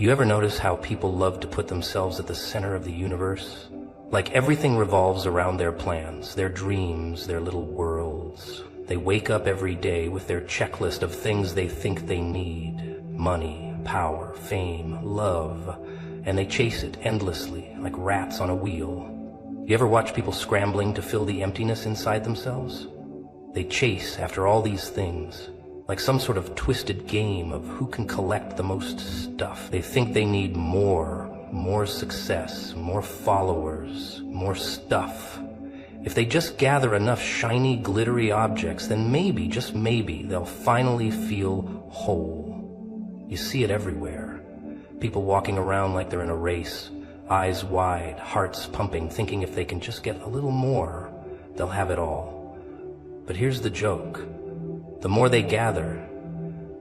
You ever notice how people love to put themselves at the center of the universe? Like everything revolves around their plans, their dreams, their little worlds. They wake up every day with their checklist of things they think they need. Money, power, fame, love. And they chase it endlessly, like rats on a wheel. You ever watch people scrambling to fill the emptiness inside themselves? They chase after all these things, like some sort of twisted game of who can collect the most stuff. They think they need more success, more followers, more stuff. If they just gather enough shiny, glittery objects, then maybe, just maybe, they'll finally feel whole. You see it everywhere. People walking around like they're in a race, eyes wide, hearts pumping, thinking if they can just get a little more, they'll have it all. But here's the joke. The more they gather,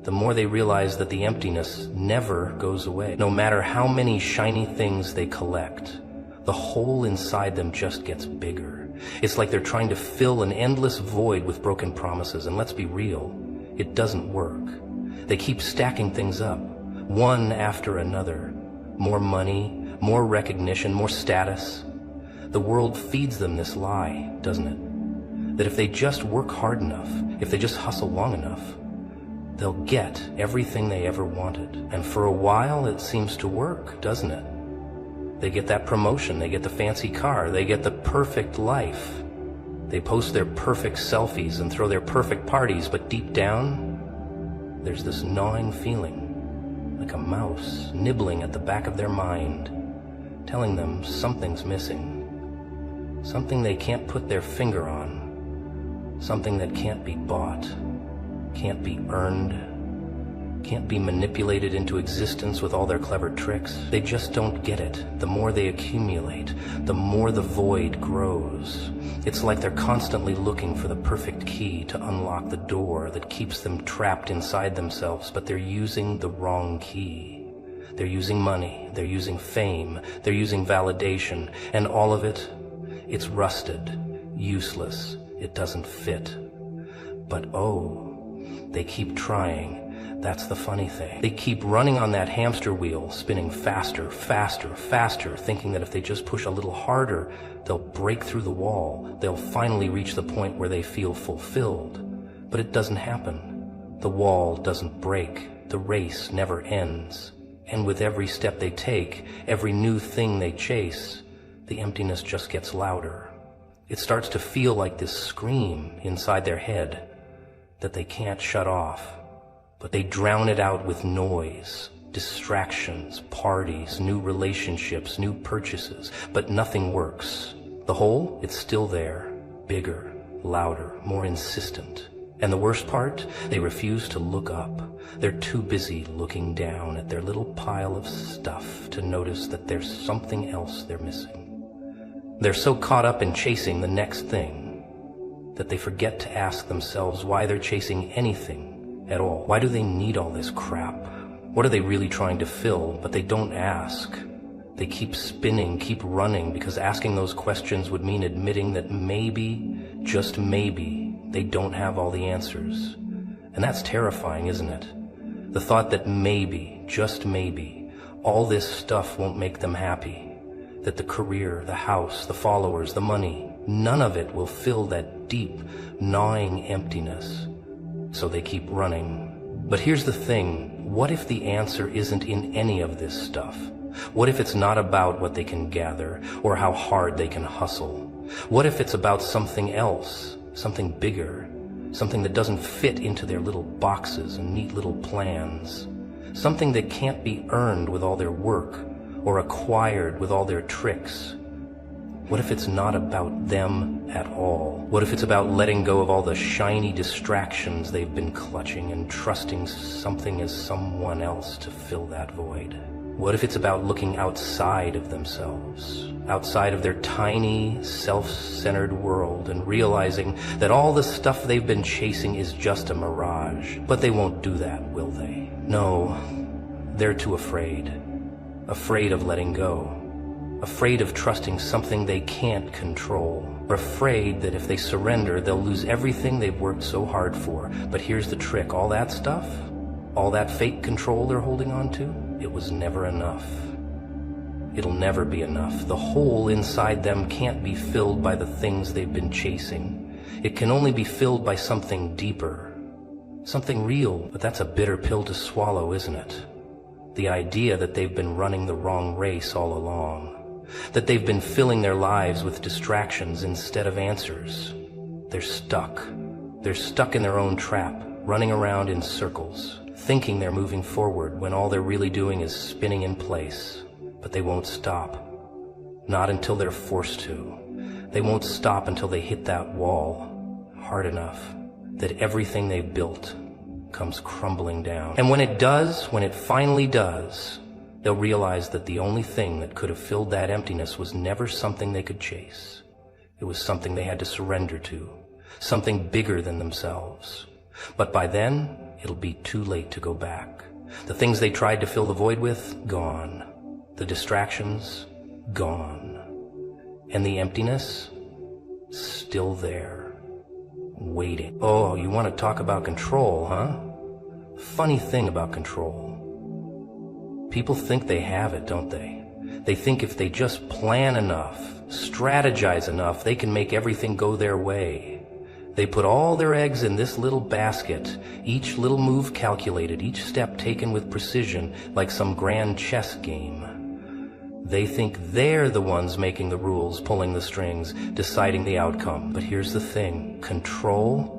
the more they realize that the emptiness never goes away. No matter how many shiny things they collect, the hole inside them just gets bigger. It's like they're trying to fill an endless void with broken promises, and let's be real, it doesn't work. They keep stacking things up, one after another. More money, more recognition, more status. The world feeds them this lie, doesn't it? That if they just work hard enough, if they just hustle long enough, they'll get everything they ever wanted. And for a while, it seems to work, doesn't it? They get that promotion, they get the fancy car, they get the perfect life. They post their perfect selfies and throw their perfect parties, but deep down, there's this gnawing feeling, like a mouse nibbling at the back of their mind, telling them something's missing, something they can't put their finger on. Something that can't be bought, can't be earned, can't be manipulated into existence with all their clever tricks. They just don't get it. The more they accumulate, the more the void grows. It's like they're constantly looking for the perfect key to unlock the door that keeps them trapped inside themselves, but they're using the wrong key. They're using money, they're using fame, they're using validation, and all of it, it's rusted, useless. It doesn't fit. But oh, they keep trying. That's the funny thing. They keep running on that hamster wheel, spinning faster, faster, faster, thinking that if they just push a little harder, they'll break through the wall. They'll finally reach the point where they feel fulfilled. But it doesn't happen. The wall doesn't break. The race never ends. And with every step they take, every new thing they chase, the emptiness just gets louder. It starts to feel like this scream inside their head that they can't shut off, but they drown it out with noise, distractions, parties, new relationships, new purchases, but nothing works. The hole, it's still there, bigger, louder, more insistent. And the worst part, they refuse to look up. They're too busy looking down at their little pile of stuff to notice that there's something else they're missing. They're so caught up in chasing the next thing that they forget to ask themselves why they're chasing anything at all. Why do they need all this crap? What are they really trying to fill? But they don't ask. They keep spinning, keep running, because asking those questions would mean admitting that maybe, just maybe, they don't have all the answers. And that's terrifying, isn't it? The thought that maybe, just maybe, all this stuff won't make them happy. That the career, the house, the followers, the money, none of it will fill that deep, gnawing emptiness. So they keep running. But here's the thing. What if the answer isn't in any of this stuff? What if it's not about what they can gather or how hard they can hustle? What if it's about something else, something bigger, something that doesn't fit into their little boxes and neat little plans, something that can't be earned with all their work, or acquired with all their tricks? What if it's not about them at all? What if it's about letting go of all the shiny distractions they've been clutching and trusting something as someone else to fill that void? What if it's about looking outside of themselves, outside of their tiny, self-centered world, and realizing that all the stuff they've been chasing is just a mirage? But they won't do that, will they? No, they're too afraid. Afraid of letting go, afraid of trusting something they can't control, or afraid that if they surrender, they'll lose everything they've worked so hard for. But here's the trick, all that stuff, all that fake control they're holding on to, it was never enough. It'll never be enough. The hole inside them can't be filled by the things they've been chasing. It can only be filled by something deeper, something real. But that's a bitter pill to swallow, isn't it? The idea that they've been running the wrong race all along, that they've been filling their lives with distractions instead of answers. They're stuck. They're stuck in their own trap, running around in circles, thinking they're moving forward when all they're really doing is spinning in place. But they won't stop. Not until they're forced to. They won't stop until they hit that wall hard enough that everything they've built comes crumbling down. And when it does, when it finally does, they'll realize that the only thing that could have filled that emptiness was never something they could chase. It was something they had to surrender to, something bigger than themselves. But by then, it'll be too late to go back. The things they tried to fill the void with, gone. The distractions, gone. And the emptiness, still there, waiting. Oh, you want to talk about control, huh? Funny thing about control. People think they have it, don't they? They think if they just plan enough, strategize enough, they can make everything go their way. They put all their eggs in this little basket, each little move calculated, each step taken with precision, like some grand chess game. They think they're the ones making the rules, pulling the strings, deciding the outcome. But here's the thing. Control's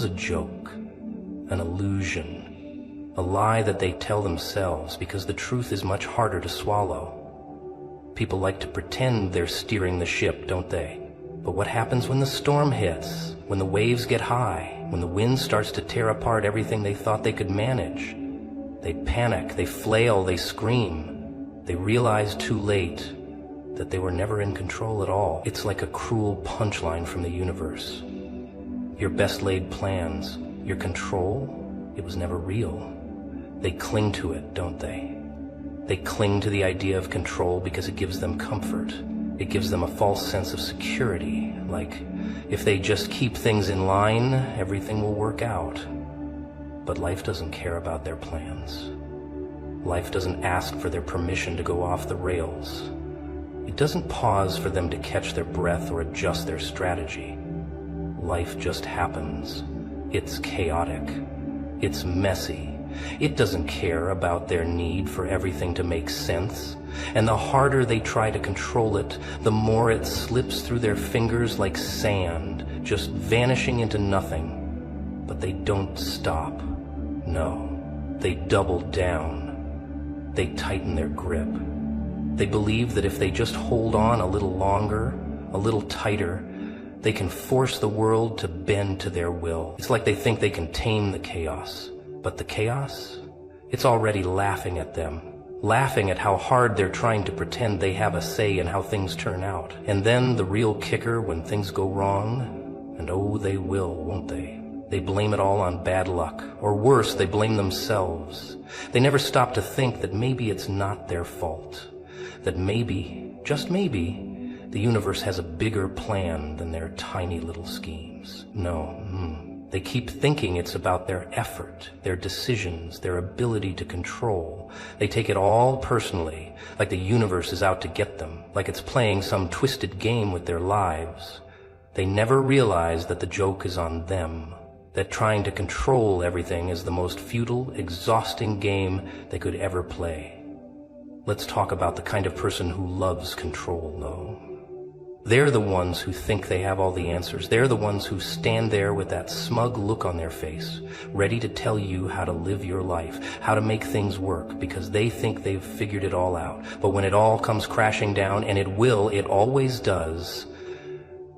a joke, an illusion, a lie that they tell themselves because the truth is much harder to swallow. People like to pretend they're steering the ship, don't they? But what happens when the storm hits, when the waves get high, when the wind starts to tear apart everything they thought they could manage? They panic, they flail, they scream. They realize too late that they were never in control at all. It's like a cruel punchline from the universe. Your best laid plans, your control, it was never real. They cling to it, don't they? They cling to the idea of control because it gives them comfort. It gives them a false sense of security, like if they just keep things in line, everything will work out. But life doesn't care about their plans. Life doesn't ask for their permission to go off the rails. It doesn't pause for them to catch their breath or adjust their strategy. Life just happens. It's chaotic. It's messy. It doesn't care about their need for everything to make sense. And the harder they try to control it, the more it slips through their fingers like sand, just vanishing into nothing. But they don't stop. No, they double down. They tighten their grip. They believe that if they just hold on a little longer, a little tighter, they can force the world to bend to their will. It's like they think they can tame the chaos. But the chaos, it's already laughing at them, laughing at how hard they're trying to pretend they have a say in how things turn out. And then the real kicker when things go wrong, and oh, they will, won't they? They blame it all on bad luck, or worse, they blame themselves. They never stop to think that maybe it's not their fault, that maybe, just maybe, the universe has a bigger plan than their tiny little schemes. No, they keep thinking it's about their effort, their decisions, their ability to control. They take it all personally, like the universe is out to get them, like it's playing some twisted game with their lives. They never realize that the joke is on them, that trying to control everything is the most futile, exhausting game they could ever play. Let's talk about the kind of person who loves control, though. They're the ones who think they have all the answers. They're the ones who stand there with that smug look on their face, ready to tell you how to live your life, how to make things work, because they think they've figured it all out. But when it all comes crashing down, and it will, it always does,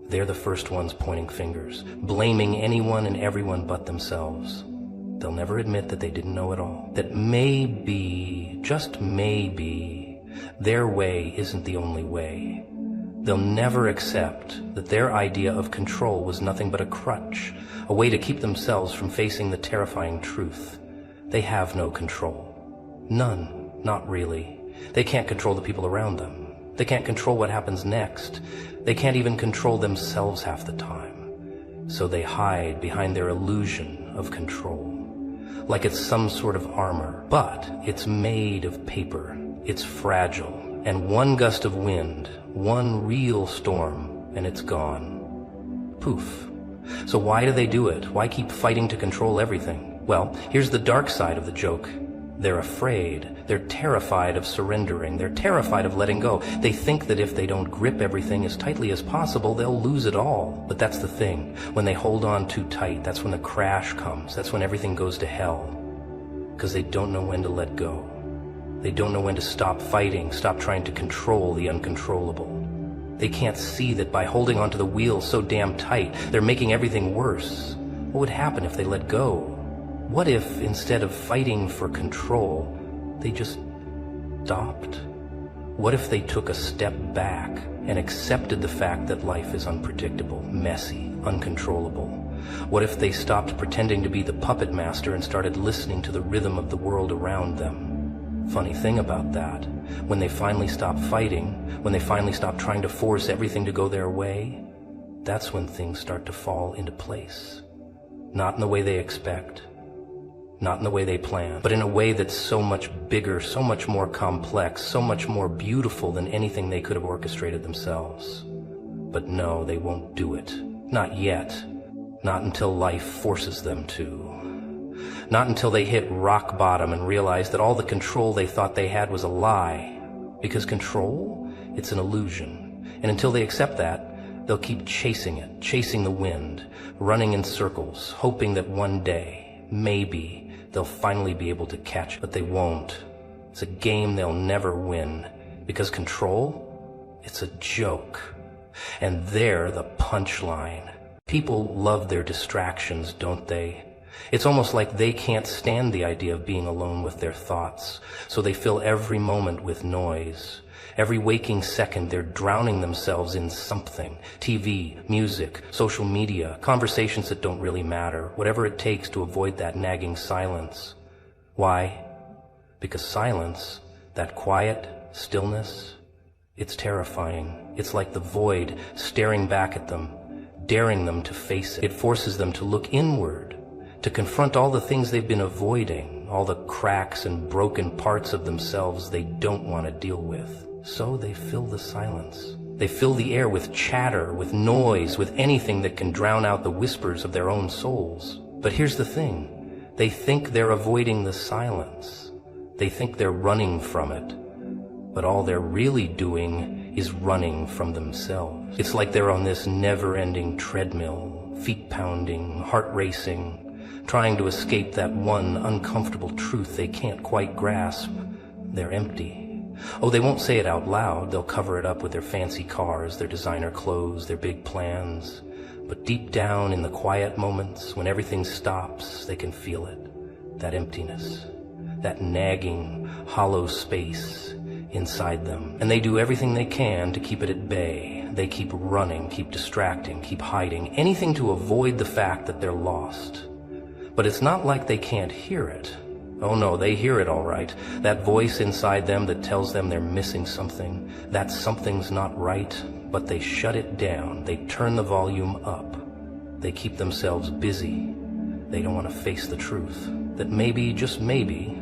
they're the first ones pointing fingers, blaming anyone and everyone but themselves. They'll never admit that they didn't know it all, that maybe, just maybe, their way isn't the only way. They'll never accept that their idea of control was nothing but a crutch, a way to keep themselves from facing the terrifying truth. They have no control. None, not really. They can't control the people around them. They can't control what happens next. They can't even control themselves half the time. So they hide behind their illusion of control. like it's some sort of armor. But it's made of paper. It's fragile. And one gust of wind, one real storm, and it's gone. Poof. So why do they do it? Why keep fighting to control everything? Well, here's the dark side of the joke. They're afraid. They're terrified of surrendering. They're terrified of letting go. They think that if they don't grip everything as tightly as possible, they'll lose it all. But that's the thing. When they hold on too tight, that's when the crash comes. That's when everything goes to hell. Because they don't know when to let go. They don't know when to stop fighting, stop trying to control the uncontrollable. They can't see that by holding onto the wheel so damn tight, they're making everything worse. What would happen if they let go? What if, instead of fighting for control, they just stopped? What if they took a step back and accepted the fact that life is unpredictable, messy, uncontrollable? What if they stopped pretending to be the puppet master and started listening to the rhythm of the world around them? Funny thing about that, when they finally stop fighting, when they finally stop trying to force everything to go their way, that's when things start to fall into place. Not in the way they expect, not in the way they plan, but in a way that's so much bigger, so much more complex, so much more beautiful than anything they could have orchestrated themselves. But no, they won't do it. Not yet. Not until life forces them to. Not until they hit rock bottom and realize that all the control they thought they had was a lie. Because control, it's an illusion. And until they accept that, they'll keep chasing it, chasing the wind, running in circles, hoping that one day, maybe, they'll finally be able to catch it. But they won't. It's a game they'll never win. Because control, it's a joke. And they're the punchline. People love their distractions, don't they? It's almost like they can't stand the idea of being alone with their thoughts, so they fill every moment with noise. Every waking second, they're drowning themselves in something. TV, music, social media, conversations that don't really matter, whatever it takes to avoid that nagging silence. Why? Because silence, that quiet stillness, it's terrifying. It's like the void staring back at them, daring them to face it. It forces them to look inward, to confront all the things they've been avoiding, all the cracks and broken parts of themselves they don't want to deal with. So they fill the silence. They fill the air with chatter, with noise, with anything that can drown out the whispers of their own souls. But here's the thing. They think they're avoiding the silence. They think they're running from it. But all they're really doing is running from themselves. It's like they're on this never-ending treadmill, feet pounding, heart racing, trying to escape that one uncomfortable truth they can't quite grasp. They're empty. Oh, they won't say it out loud. They'll cover it up with their fancy cars, their designer clothes, their big plans. But deep down in the quiet moments, when everything stops, they can feel it. That emptiness, that nagging, hollow space inside them. And they do everything they can to keep it at bay. They keep running, keep distracting, keep hiding, anything to avoid the fact that they're lost. But it's not like they can't hear it. Oh no, they hear it all right. That voice inside them that tells them they're missing something, that something's not right, but they shut it down. They turn the volume up. They keep themselves busy. They don't want to face the truth, that maybe, just maybe,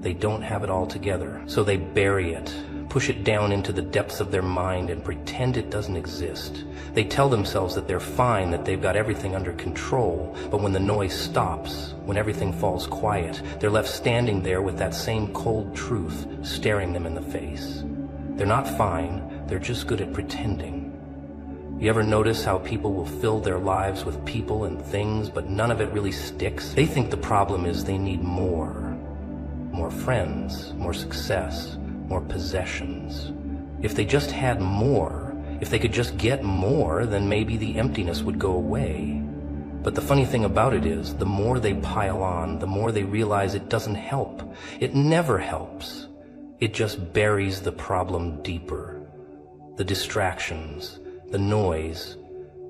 they don't have it all together. So they bury it, push it down into the depths of their mind and pretend it doesn't exist. They tell themselves that they're fine, that they've got everything under control, but when the noise stops, when everything falls quiet, they're left standing there with that same cold truth staring them in the face. They're not fine, they're just good at pretending. You ever notice how people will fill their lives with people and things, but none of it really sticks? They think the problem is they need more. More friends, more success, more possessions. If they just had more, if they could just get more, then maybe the emptiness would go away. But the funny thing about it is, the more they pile on, the more they realize it doesn't help. It never helps. It just buries the problem deeper. The distractions, the noise,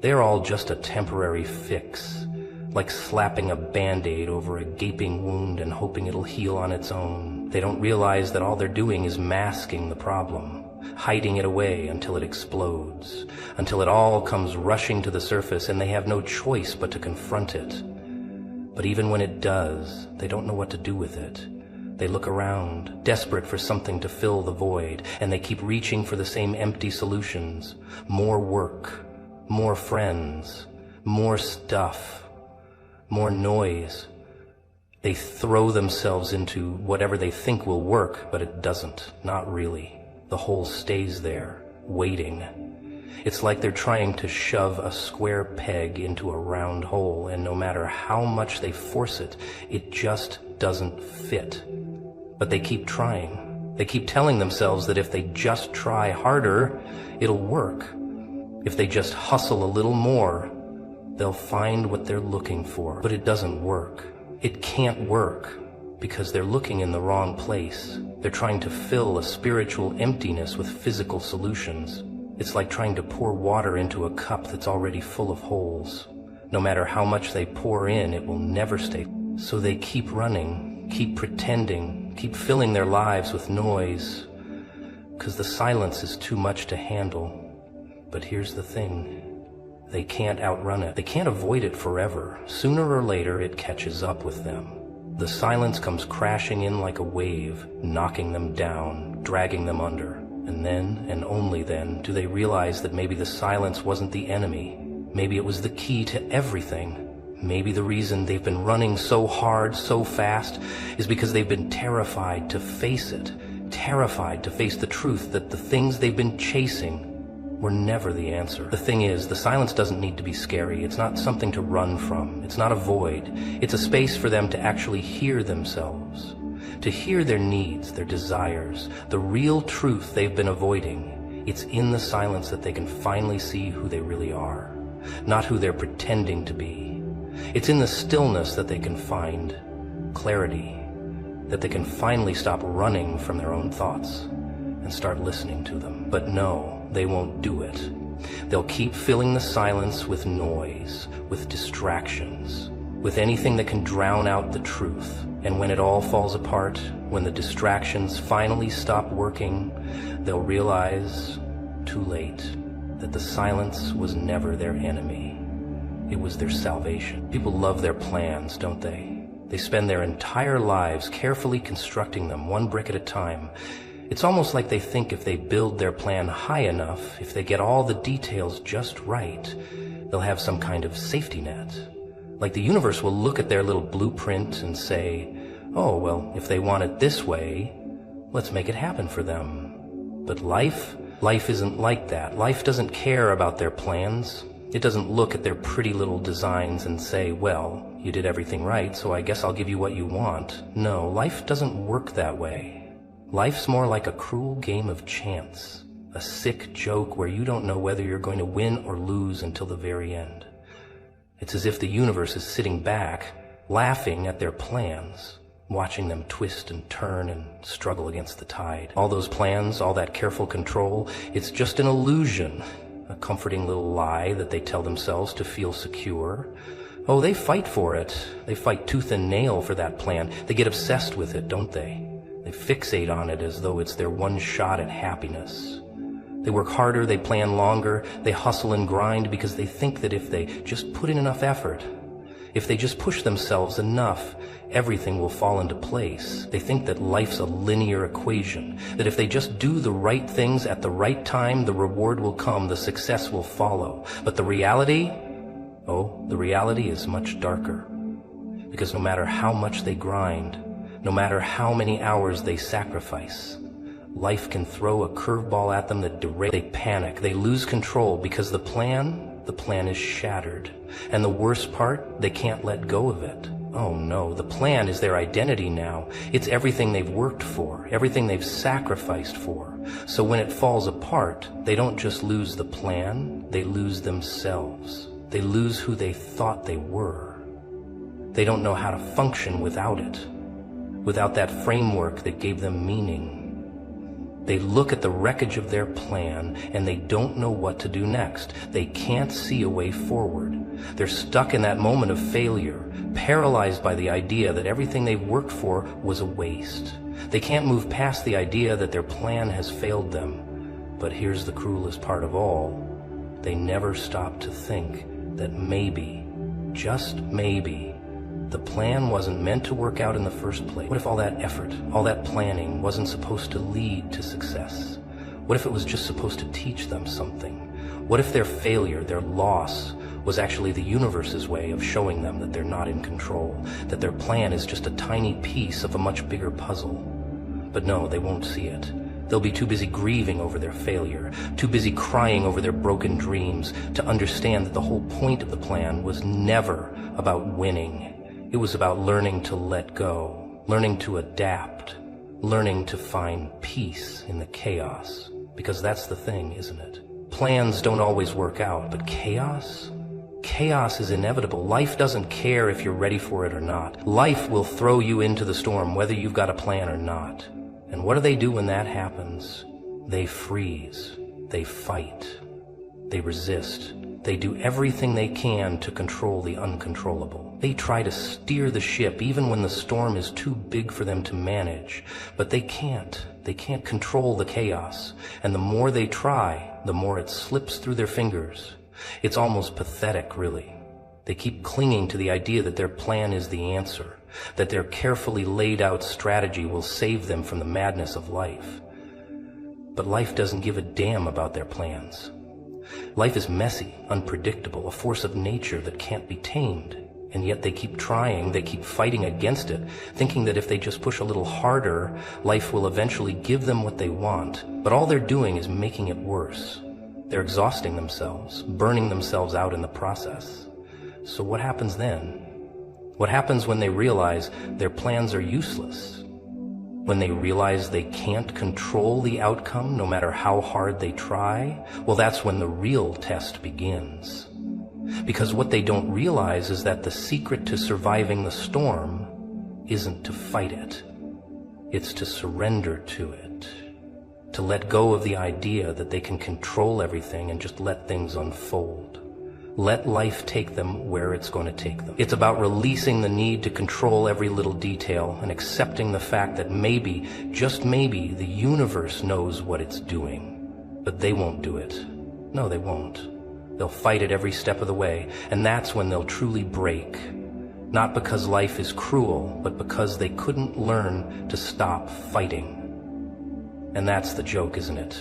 they're all just a temporary fix, like slapping a Band-Aid over a gaping wound and hoping it'll heal on its own. They don't realize that all they're doing is masking the problem, hiding it away until it explodes, until it all comes rushing to the surface and they have no choice but to confront it. But even when it does, they don't know what to do with it. They look around, desperate for something to fill the void, and they keep reaching for the same empty solutions. More work, more friends, more stuff, more noise. They throw themselves into whatever they think will work, but it doesn't, not really. The hole stays there, waiting. It's like they're trying to shove a square peg into a round hole, and no matter how much they force it, it just doesn't fit. But they keep trying. They keep telling themselves that if they just try harder, it'll work. If they just hustle a little more, they'll find what they're looking for. But it doesn't work. It can't work because they're looking in the wrong place. They're trying to fill a spiritual emptiness with physical solutions. It's like trying to pour water into a cup that's already full of holes. No matter how much they pour in, it will never stay. So they keep running, keep pretending, keep filling their lives with noise, because the silence is too much to handle. But here's the thing. They can't outrun it. They can't avoid it forever. Sooner or later, it catches up with them. The silence comes crashing in like a wave, knocking them down, dragging them under. And then, and only then, do they realize that maybe the silence wasn't the enemy. Maybe it was the key to everything. Maybe the reason they've been running so hard, so fast, is because they've been terrified to face it. Terrified to face the truth that the things they've been chasing were never the answer. The thing is, the silence doesn't need to be scary. It's not something to run from. It's not a void. It's a space for them to actually hear themselves. To hear their needs, their desires, the real truth they've been avoiding. It's in the silence that they can finally see who they really are, not who they're pretending to be. It's in the stillness that they can find clarity, that they can finally stop running from their own thoughts and start listening to them. But no, they won't do it. They'll keep filling the silence with noise, with distractions, with anything that can drown out the truth. And when it all falls apart, when the distractions finally stop working, they'll realize, too late, that the silence was never their enemy. It was their salvation. People love their plans, don't they? They spend their entire lives carefully constructing them, one brick at a time. It's almost like they think if they build their plan high enough, if they get all the details just right, they'll have some kind of safety net. Like the universe will look at their little blueprint and say, oh, well, if they want it this way, let's make it happen for them. But life isn't like that. Life doesn't care about their plans. It doesn't look at their pretty little designs and say, well, you did everything right, so I guess I'll give you what you want. No, life doesn't work that way. Life's more like a cruel game of chance, a sick joke where you don't know whether you're going to win or lose until the very end. It's as if the universe is sitting back, laughing at their plans, watching them twist and turn and struggle against the tide. All those plans, all that careful control, it's just an illusion, a comforting little lie that they tell themselves to feel secure. Oh, they fight for it. They fight tooth and nail for that plan. They get obsessed with it, don't they? They fixate on it as though it's their one shot at happiness. They work harder, they plan longer, they hustle and grind because they think that if they just put in enough effort, if they just push themselves enough, everything will fall into place. They think that life's a linear equation, that if they just do the right things at the right time, the reward will come, the success will follow. But the reality is much darker. Because no matter how much they grind, no matter how many hours they sacrifice, life can throw a curveball at them that derails. They panic, they lose control because the plan is shattered. And the worst part, they can't let go of it. Oh no, the plan is their identity now. It's everything they've worked for, everything they've sacrificed for. So when it falls apart, they don't just lose the plan, they lose themselves. They lose who they thought they were. They don't know how to function without it, without that framework that gave them meaning. They look at the wreckage of their plan and they don't know what to do next. They can't see a way forward. They're stuck in that moment of failure, paralyzed by the idea that everything they've worked for was a waste. They can't move past the idea that their plan has failed them. But here's the cruelest part of all. They never stop to think that maybe, just maybe, the plan wasn't meant to work out in the first place? What if all that effort, all that planning wasn't supposed to lead to success? What if it was just supposed to teach them something? What if their failure, their loss, was actually the universe's way of showing them that they're not in control, that their plan is just a tiny piece of a much bigger puzzle? But no, they won't see it. They'll be too busy grieving over their failure, too busy crying over their broken dreams to understand that the whole point of the plan was never about winning. It was about learning to let go, learning to adapt, learning to find peace in the chaos. Because that's the thing, isn't it? Plans don't always work out, but chaos? Chaos is inevitable. Life doesn't care if you're ready for it or not. Life will throw you into the storm whether you've got a plan or not. And what do they do when that happens? They freeze. They fight. They resist. They do everything they can to control the uncontrollable. They try to steer the ship even when the storm is too big for them to manage. But they can't. They can't control the chaos. And the more they try, the more it slips through their fingers. It's almost pathetic, really. They keep clinging to the idea that their plan is the answer, that their carefully laid out strategy will save them from the madness of life. But life doesn't give a damn about their plans. Life is messy, unpredictable, a force of nature that can't be tamed. And yet they keep trying, they keep fighting against it, thinking that if they just push a little harder, life will eventually give them what they want. But all they're doing is making it worse. They're exhausting themselves, burning themselves out in the process. So what happens then? What happens when they realize their plans are useless? When they realize they can't control the outcome no matter how hard they try? Well, that's when the real test begins. Because what they don't realize is that the secret to surviving the storm isn't to fight it. It's to surrender to it. To let go of the idea that they can control everything and just let things unfold. Let life take them where it's going to take them. It's about releasing the need to control every little detail and accepting the fact that maybe, just maybe, the universe knows what it's doing. But they won't do it. No, they won't. They'll fight it every step of the way, and that's when they'll truly break. Not because life is cruel, but because they couldn't learn to stop fighting. And that's the joke, isn't it?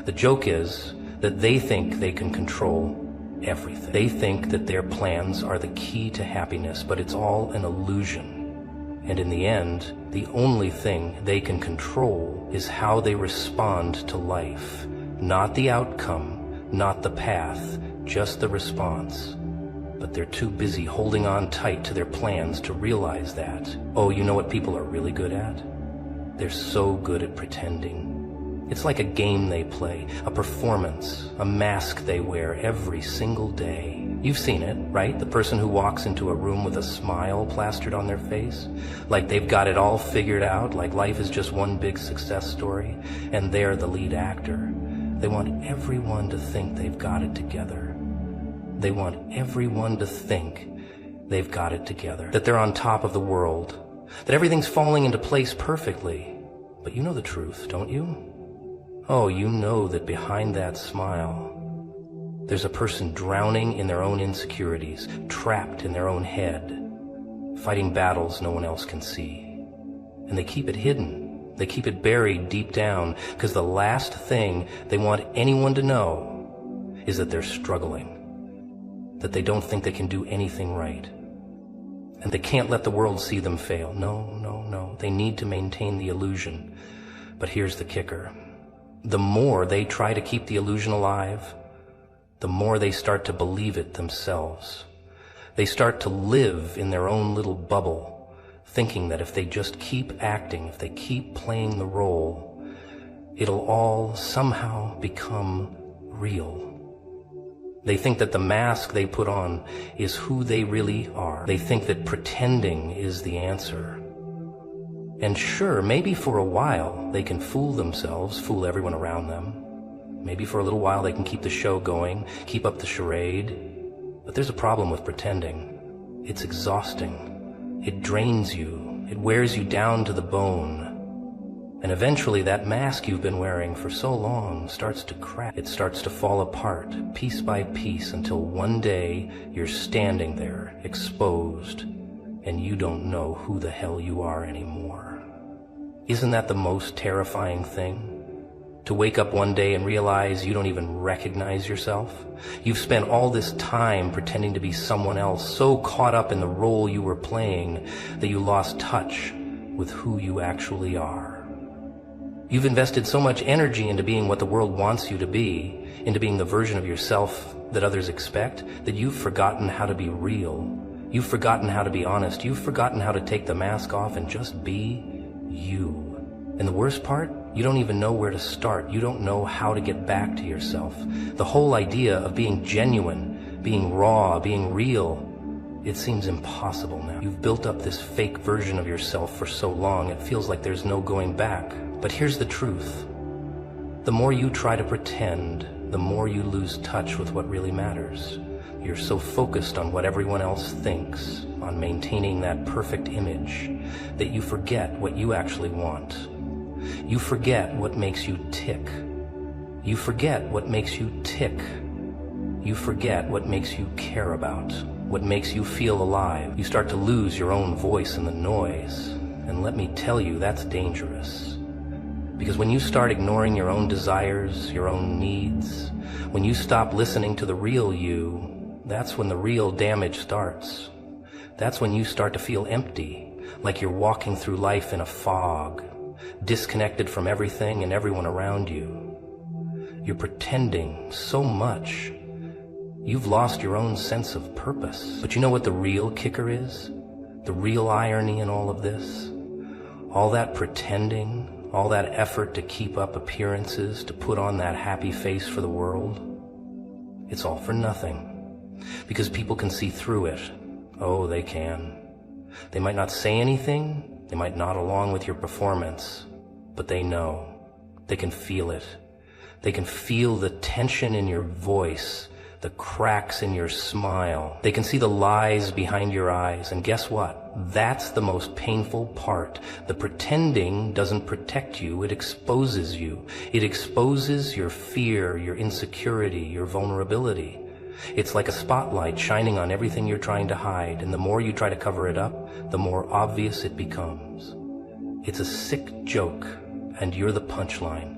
The joke is that they think they can control everything. They think that their plans are the key to happiness, but it's all an illusion. And in the end, the only thing they can control is how they respond to life. Not the outcome, not the path, just the response. But they're too busy holding on tight to their plans to realize that. Oh, you know what people are really good at? They're so good at pretending. It's like a game they play, a performance, a mask they wear every single day. You've seen it, right? The person who walks into a room with a smile plastered on their face, like they've got it all figured out, like life is just one big success story, and they're the lead actor. They want everyone to think they've got it together. They want everyone to think they've got it together, that they're on top of the world, that everything's falling into place perfectly. But you know the truth, don't you? Oh, you know that behind that smile, there's a person drowning in their own insecurities, trapped in their own head, fighting battles no one else can see. And they keep it hidden. They keep it buried deep down, because the last thing they want anyone to know is that they're struggling, that they don't think they can do anything right, and they can't let the world see them fail. No. They need to maintain the illusion. But here's the kicker. The more they try to keep the illusion alive, the more they start to believe it themselves. They start to live in their own little bubble, thinking that if they just keep acting, if they keep playing the role, it'll all somehow become real. They think that the mask they put on is who they really are. They think that pretending is the answer. And sure, maybe for a while they can fool themselves, fool everyone around them. Maybe for a little while they can keep the show going, keep up the charade. But there's a problem with pretending. It's exhausting. It drains you. It wears you down to the bone. And eventually that mask you've been wearing for so long starts to crack. It starts to fall apart, piece by piece, until one day you're standing there, exposed, and you don't know who the hell you are anymore. Isn't that the most terrifying thing? To wake up one day and realize you don't even recognize yourself? You've spent all this time pretending to be someone else, so caught up in the role you were playing that you lost touch with who you actually are. You've invested so much energy into being what the world wants you to be, into being the version of yourself that others expect, that you've forgotten how to be real. You've forgotten how to be honest. You've forgotten how to take the mask off and just be you. And the worst part, you don't even know where to start. You don't know how to get back to yourself. The whole idea of being genuine, being raw, being real, it seems impossible now. You've built up this fake version of yourself for so long, it feels like there's no going back. But here's the truth. The more you try to pretend, the more you lose touch with what really matters. You're so focused on what everyone else thinks, on maintaining that perfect image, that you forget what you actually want. You forget what makes you tick. You forget what makes you tick. You forget what makes you care about, what makes you feel alive. You start to lose your own voice in the noise. And let me tell you, that's dangerous. Because when you start ignoring your own desires, your own needs, when you stop listening to the real you, that's when the real damage starts. That's when you start to feel empty, like you're walking through life in a fog, disconnected from everything and everyone around you. You're pretending so much. You've lost your own sense of purpose. But you know what the real kicker is? The real irony in all of this? All that pretending, all that effort to keep up appearances, to put on that happy face for the world, it's all for nothing. Because people can see through it. Oh, they can. They might not say anything, they might nod along with your performance, but they know. They can feel it. They can feel the tension in your voice, the cracks in your smile. They can see the lies behind your eyes, and guess what? That's the most painful part. The pretending doesn't protect you, it exposes you. It exposes your fear, your insecurity, your vulnerability. It's like a spotlight shining on everything you're trying to hide, and the more you try to cover it up, the more obvious it becomes. It's a sick joke, and you're the punchline.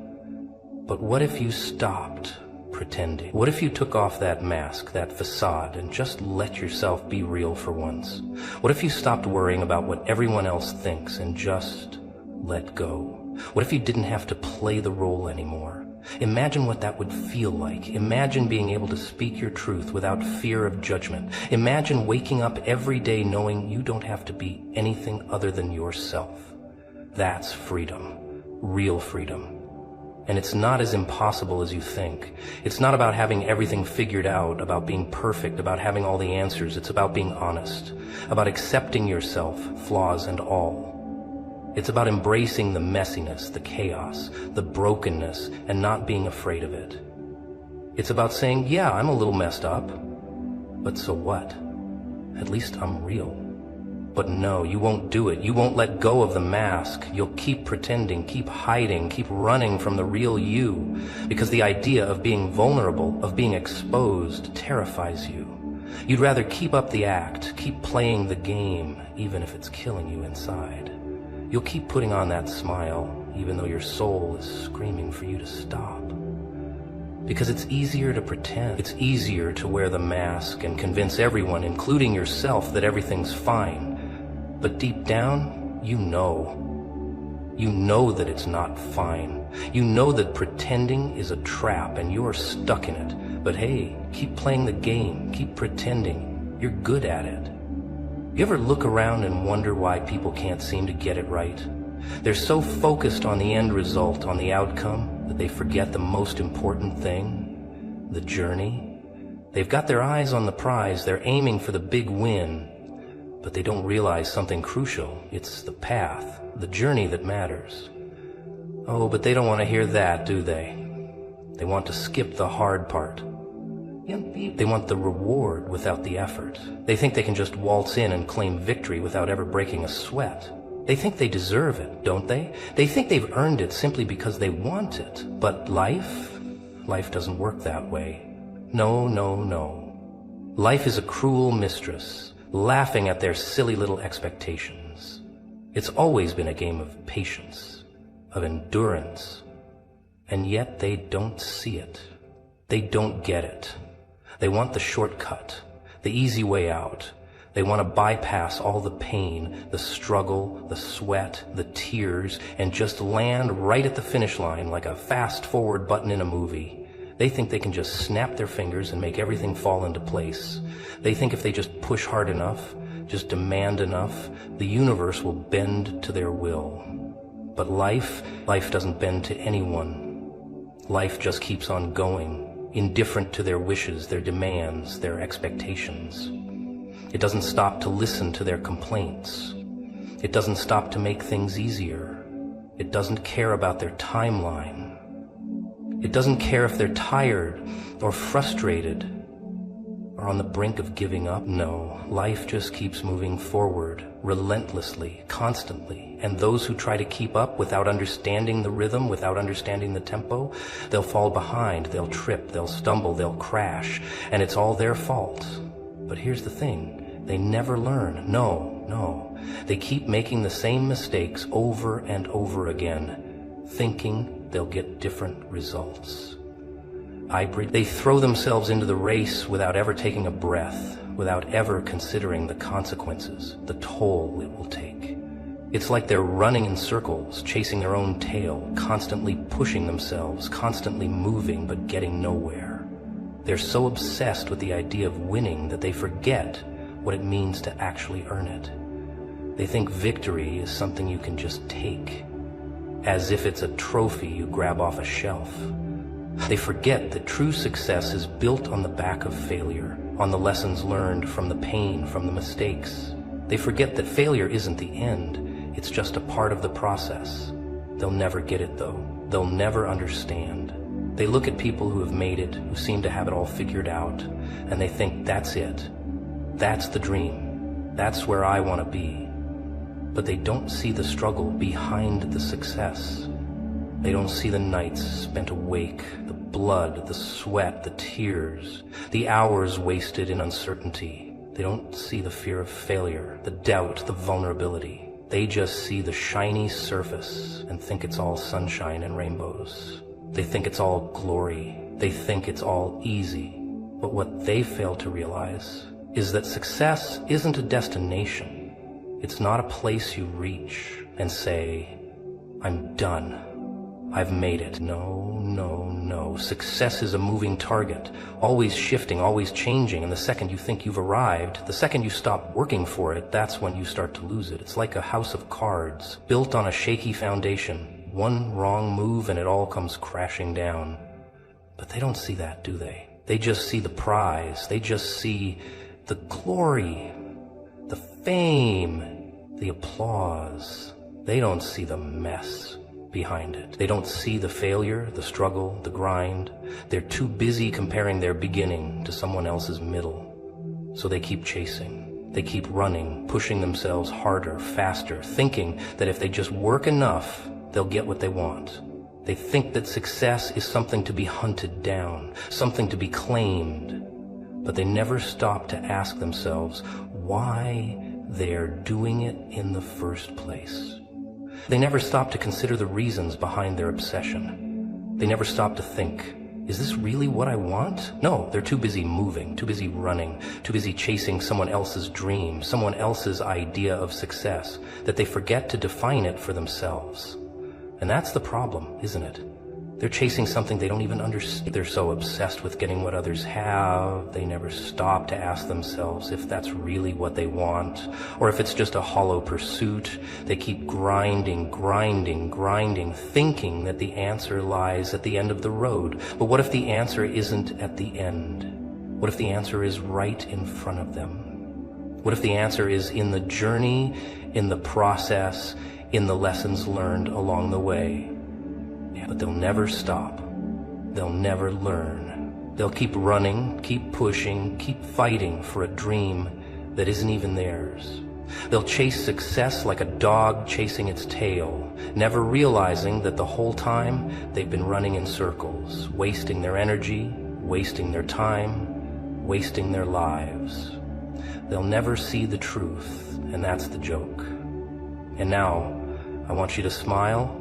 But what if you stopped pretending? What if you took off that mask, that facade, and just let yourself be real for once? What if you stopped worrying about what everyone else thinks and just let go? What if you didn't have to play the role anymore? Imagine what that would feel like. Imagine being able to speak your truth without fear of judgment. Imagine waking up every day knowing you don't have to be anything other than yourself. That's freedom. Real freedom. And it's not as impossible as you think. It's not about having everything figured out, about being perfect, about having all the answers. It's about being honest, about accepting yourself, flaws and all. It's about embracing the messiness, the chaos, the brokenness, and not being afraid of it. It's about saying, yeah, I'm a little messed up, but so what? At least I'm real. But no, you won't do it. You won't let go of the mask. You'll keep pretending, keep hiding, keep running from the real you, because the idea of being vulnerable, of being exposed, terrifies you. You'd rather keep up the act, keep playing the game, even if it's killing you inside. You'll keep putting on that smile, even though your soul is screaming for you to stop. Because it's easier to pretend. It's easier to wear the mask and convince everyone, including yourself, that everything's fine. But deep down, you know. You know that it's not fine. You know that pretending is a trap and you're stuck in it. But hey, keep playing the game. Keep pretending. You're good at it. You ever look around and wonder why people can't seem to get it right? They're so focused on the end result, on the outcome, that they forget the most important thing, the journey. They've got their eyes on the prize, they're aiming for the big win, but they don't realize something crucial. It's the path, the journey that matters. Oh, but they don't want to hear that, do they? They want to skip the hard part. They want the reward without the effort. They think they can just waltz in and claim victory without ever breaking a sweat. They think they deserve it, don't they? They think they've earned it simply because they want it. But life doesn't work that way. No, no, no. Life is a cruel mistress. laughing at their silly little expectations. It's always been a game of patience, of endurance, and yet they don't see it. They don't get it. They want the shortcut, the easy way out. They want to bypass all the pain, the struggle, the sweat, the tears, and just land right at the finish line like a fast-forward button in a movie. They think they can just snap their fingers and make everything fall into place. They think if they just push hard enough, just demand enough, the universe will bend to their will. But life doesn't bend to anyone. Life just keeps on going, indifferent to their wishes, their demands, their expectations. It doesn't stop to listen to their complaints. It doesn't stop to make things easier. It doesn't care about their timeline. It doesn't care if they're tired or frustrated or on the brink of giving up. No, life just keeps moving forward, relentlessly, constantly. And those who try to keep up without understanding the rhythm, without understanding the tempo, they'll fall behind, they'll trip, they'll stumble, they'll crash, and it's all their fault. But here's the thing, they never learn. No. They keep making the same mistakes over and over again, thinking they'll get different results. They throw themselves into the race without ever taking a breath, without ever considering the consequences, the toll it will take. It's like they're running in circles, chasing their own tail, constantly pushing themselves, constantly moving, but getting nowhere. They're so obsessed with the idea of winning that they forget what it means to actually earn it. They think victory is something you can just take, as if it's a trophy you grab off a shelf. They forget that true success is built on the back of failure, on the lessons learned from the pain, from the mistakes. They forget that failure isn't the end, it's just a part of the process. They'll never get it though. They'll never understand. They look at people who have made it, who seem to have it all figured out, and they think that's it. That's the dream. That's where I want to be. But they don't see the struggle behind the success. They don't see the nights spent awake, the blood, the sweat, the tears, the hours wasted in uncertainty. They don't see the fear of failure, the doubt, the vulnerability. They just see the shiny surface and think it's all sunshine and rainbows. They think it's all glory. They think it's all easy. But what they fail to realize is that success isn't a destination. It's not a place you reach and say, I'm done. I've made it. No. Success is a moving target, always shifting, always changing, and the second you think you've arrived, the second you stop working for it, that's when you start to lose it. It's like a house of cards, built on a shaky foundation. One wrong move and it all comes crashing down. But they don't see that, do they? They just see the prize. They just see the glory, the fame, the applause. They don't see the mess behind it. They don't see the failure, the struggle, the grind. They're too busy comparing their beginning to someone else's middle. So they keep chasing. They keep running, pushing themselves harder, faster, thinking that if they just work enough, they'll get what they want. They think that success is something to be hunted down, something to be claimed. But they never stop to ask themselves why they're doing it in the first place. They never stop to consider the reasons behind their obsession. They never stop to think, is this really what I want? No, they're too busy moving, too busy running, too busy chasing someone else's dream, someone else's idea of success, that they forget to define it for themselves. And that's the problem, isn't it? They're chasing something they don't even understand. They're so obsessed with getting what others have, they never stop to ask themselves if that's really what they want, or if it's just a hollow pursuit. They keep grinding, thinking that the answer lies at the end of the road. But what if the answer isn't at the end? What if the answer is right in front of them? What if the answer is in the journey, in the process, in the lessons learned along the way? But they'll never stop. They'll never learn. They'll keep running, keep pushing, keep fighting for a dream that isn't even theirs. They'll chase success like a dog chasing its tail, never realizing that the whole time they've been running in circles, wasting their energy, wasting their time, wasting their lives. They'll never see the truth, and that's the joke. And now, I want you to smile.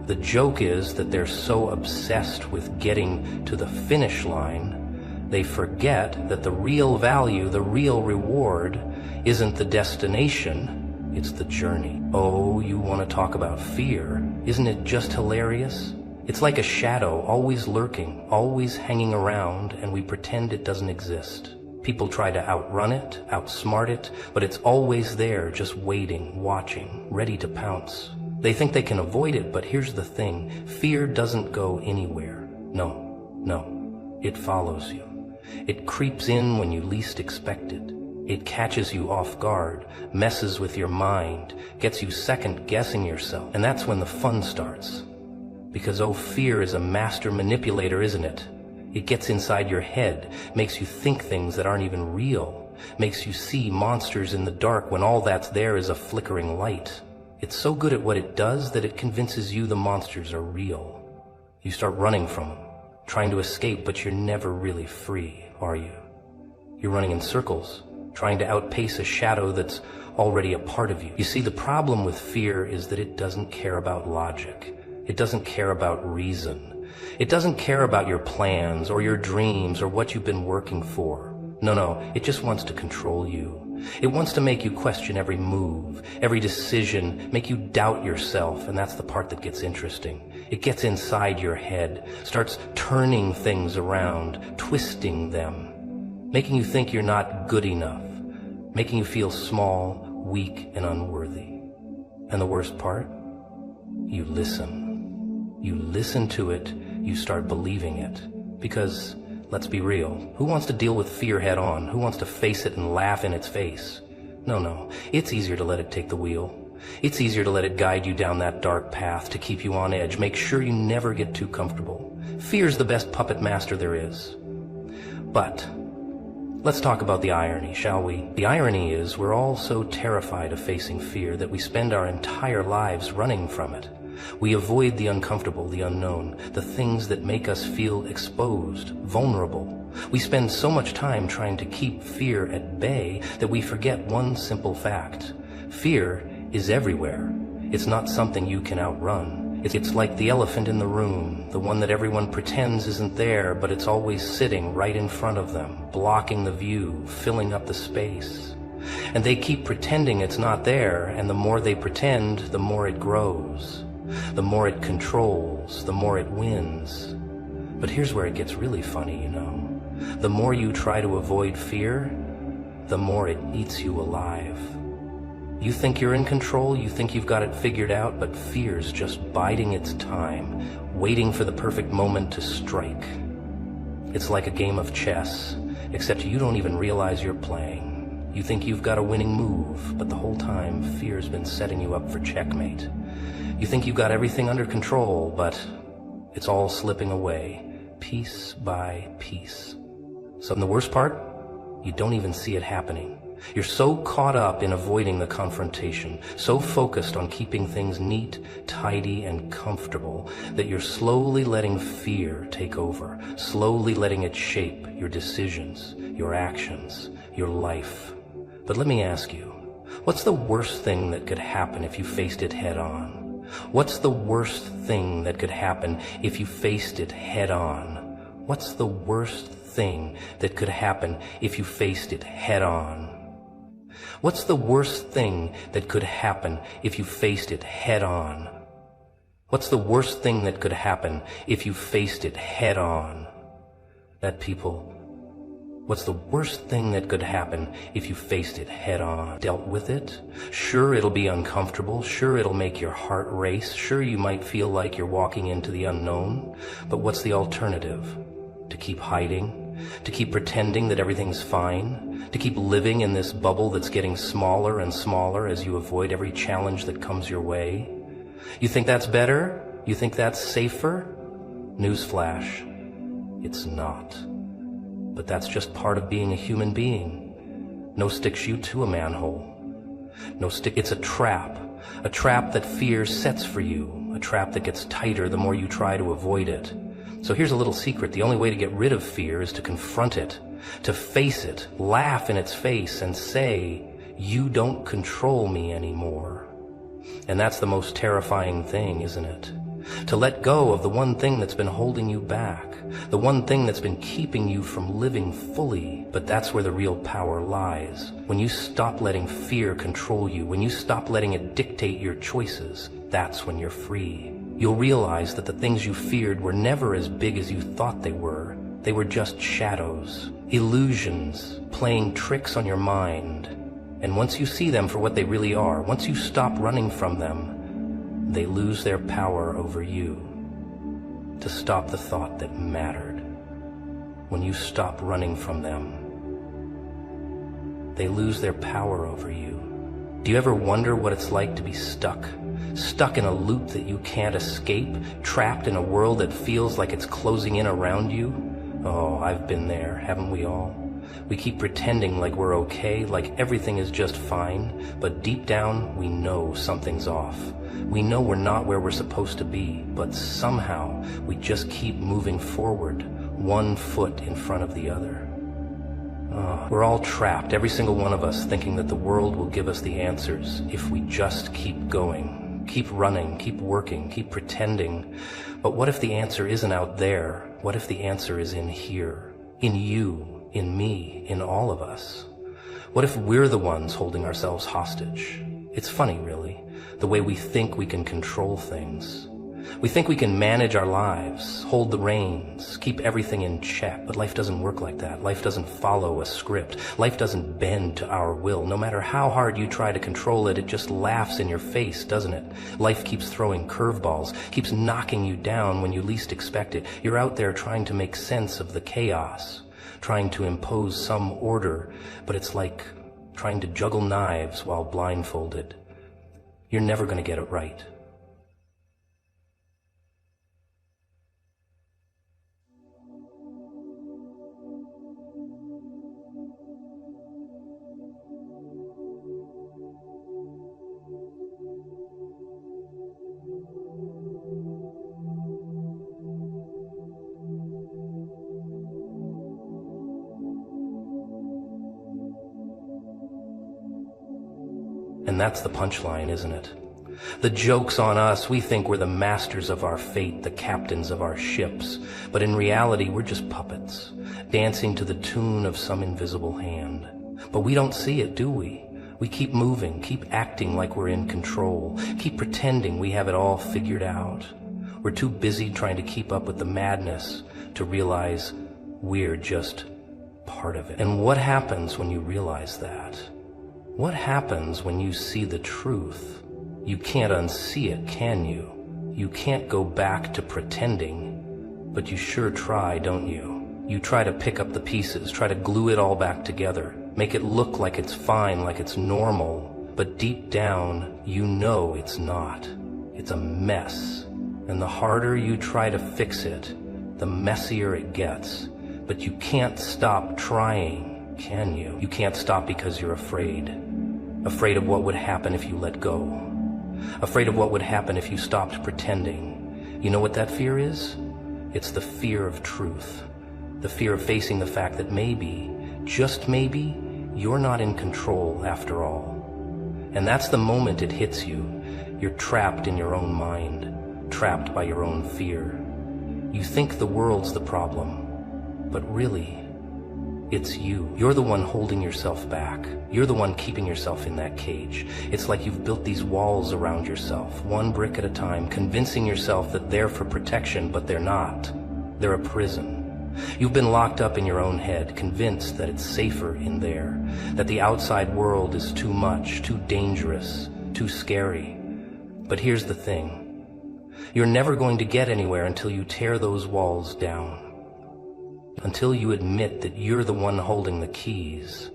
The joke is that they're so obsessed with getting to the finish line, they forget that the real value, the real reward, isn't the destination, it's the journey. Oh, you want to talk about fear? Isn't it just hilarious? It's like a shadow, always lurking, always hanging around, and we pretend it doesn't exist. People try to outrun it, outsmart it, but it's always there, just waiting, watching, ready to pounce. They think they can avoid it, but here's the thing. Fear doesn't go anywhere. No, it follows you. It creeps in when you least expect it. It catches you off guard, messes with your mind, gets you second-guessing yourself, and that's when the fun starts. Because, oh, fear is a master manipulator, isn't it? It gets inside your head, makes you think things that aren't even real, makes you see monsters in the dark when all that's there is a flickering light. It's so good at what it does that it convinces you the monsters are real. You start running from them, trying to escape, but you're never really free, are you? You're running in circles, trying to outpace a shadow that's already a part of you. You see, the problem with fear is that it doesn't care about logic. It doesn't care about reason. It doesn't care about your plans or your dreams or what you've been working for. No, it just wants to control you. It wants to make you question every move, every decision, make you doubt yourself, and that's the part that gets interesting. It gets inside your head, starts turning things around, twisting them, making you think you're not good enough, making you feel small, weak, and unworthy. And the worst part? You listen. You listen to it, you start believing it. Because, let's be real, who wants to deal with fear head on? Who wants to face it and laugh in its face? No, it's easier to let it take the wheel. It's easier to let it guide you down that dark path, to keep you on edge, make sure you never get too comfortable. Fear's the best puppet master there is. But, let's talk about the irony, shall we? The irony is we're all so terrified of facing fear that we spend our entire lives running from it. We avoid the uncomfortable, the unknown, the things that make us feel exposed, vulnerable. We spend so much time trying to keep fear at bay that we forget one simple fact. Fear is everywhere. It's not something you can outrun. It's like the elephant in the room, the one that everyone pretends isn't there, but it's always sitting right in front of them, blocking the view, filling up the space. And they keep pretending it's not there, and the more they pretend, the more it grows. The more it controls, the more it wins. But here's where it gets really funny, you know. The more you try to avoid fear, the more it eats you alive. You think you're in control, you think you've got it figured out, but fear's just biding its time, waiting for the perfect moment to strike. It's like a game of chess, except you don't even realize you're playing. You think you've got a winning move, but the whole time fear's been setting you up for checkmate. You think you've got everything under control, but it's all slipping away, piece by piece. So the worst part? You don't even see it happening. You're so caught up in avoiding the confrontation, so focused on keeping things neat, tidy, and comfortable, that you're slowly letting fear take over, slowly letting it shape your decisions, your actions, your life. But let me ask you, what's the worst thing that could happen if you faced it head on? What's the worst thing that could happen if you faced it head on? What's the worst thing that could happen if you faced it head on? What's the worst thing that could happen if you faced it head on? What's the worst thing that could happen if you faced it head on? What's the worst thing that could happen if you faced it head on? Dealt with it? Sure, it'll be uncomfortable. Sure, it'll make your heart race. Sure, you might feel like you're walking into the unknown. But what's the alternative? To keep hiding? To keep pretending that everything's fine? To keep living in this bubble that's getting smaller and smaller as you avoid every challenge that comes your way? You think that's better? You think that's safer? Newsflash, it's not. But that's just part of being a human being. No sticks you to a manhole. It's a trap that fear sets for you, a trap that gets tighter the more you try to avoid it. So here's a little secret. The only way to get rid of fear is to confront it, to face it, laugh in its face, and say, "You don't control me anymore." And that's the most terrifying thing, isn't it? To let go of the one thing that's been holding you back, the one thing that's been keeping you from living fully. But that's where the real power lies. When you stop letting fear control you, when you stop letting it dictate your choices, that's when you're free. You'll realize that the things you feared were never as big as you thought they were. They were just shadows, illusions, playing tricks on your mind. And once you see them for what they really are, once you stop running from them, they lose their power over you. To stop the thought that mattered. When you stop running from them, they lose their power over you. Do you ever wonder what it's like to be stuck? Stuck in a loop that you can't escape? Trapped in a world that feels like it's closing in around you? Oh, I've been there, haven't we all? We keep pretending like we're okay, like everything is just fine, but deep down we know something's off. We know we're not where we're supposed to be, but somehow we just keep moving forward, one foot in front of the other. We're all trapped, every single one of us, thinking that the world will give us the answers if we just keep going, keep running, keep working, keep pretending. But what if the answer isn't out there? What if the answer is in here, in you, in me, in all of us? What if we're the ones holding ourselves hostage? It's funny, really, the way we think we can control things. We think we can manage our lives, hold the reins, keep everything in check, but life doesn't work like that. Life doesn't follow a script. Life doesn't bend to our will. No matter how hard you try to control it, it just laughs in your face, doesn't it? Life keeps throwing curveballs, keeps knocking you down when you least expect it. You're out there trying to make sense of the chaos, trying to impose some order, but it's like trying to juggle knives while blindfolded. You're never going to get it right. And that's the punchline, isn't it? The joke's on us. We think we're the masters of our fate, the captains of our ships. But in reality, we're just puppets, dancing to the tune of some invisible hand. But we don't see it, do we? We keep moving, keep acting like we're in control, keep pretending we have it all figured out. We're too busy trying to keep up with the madness to realize we're just part of it. And what happens when you realize that? What happens when you see the truth? You can't unsee it, can you? You can't go back to pretending, but you sure try, don't you? You try to pick up the pieces, try to glue it all back together, make it look like it's fine, like it's normal, but deep down, you know it's not. It's a mess, and the harder you try to fix it, the messier it gets. But you can't stop trying, can you? You can't stop because you're afraid. Afraid of what would happen if you let go. Afraid of what would happen if you stopped pretending. You know what that fear is? It's the fear of truth. The fear of facing the fact that maybe, just maybe, you're not in control after all. And that's the moment it hits you. You're trapped in your own mind, trapped by your own fear. You think the world's the problem, but really, it's you. You're the one holding yourself back. You're the one keeping yourself in that cage. It's like you've built these walls around yourself, one brick at a time, convincing yourself that they're for protection, but they're not. They're a prison. You've been locked up in your own head, convinced that it's safer in there, that the outside world is too much, too dangerous, too scary. But here's the thing. You're never going to get anywhere until you tear those walls down. Until you admit that you're the one holding the keys.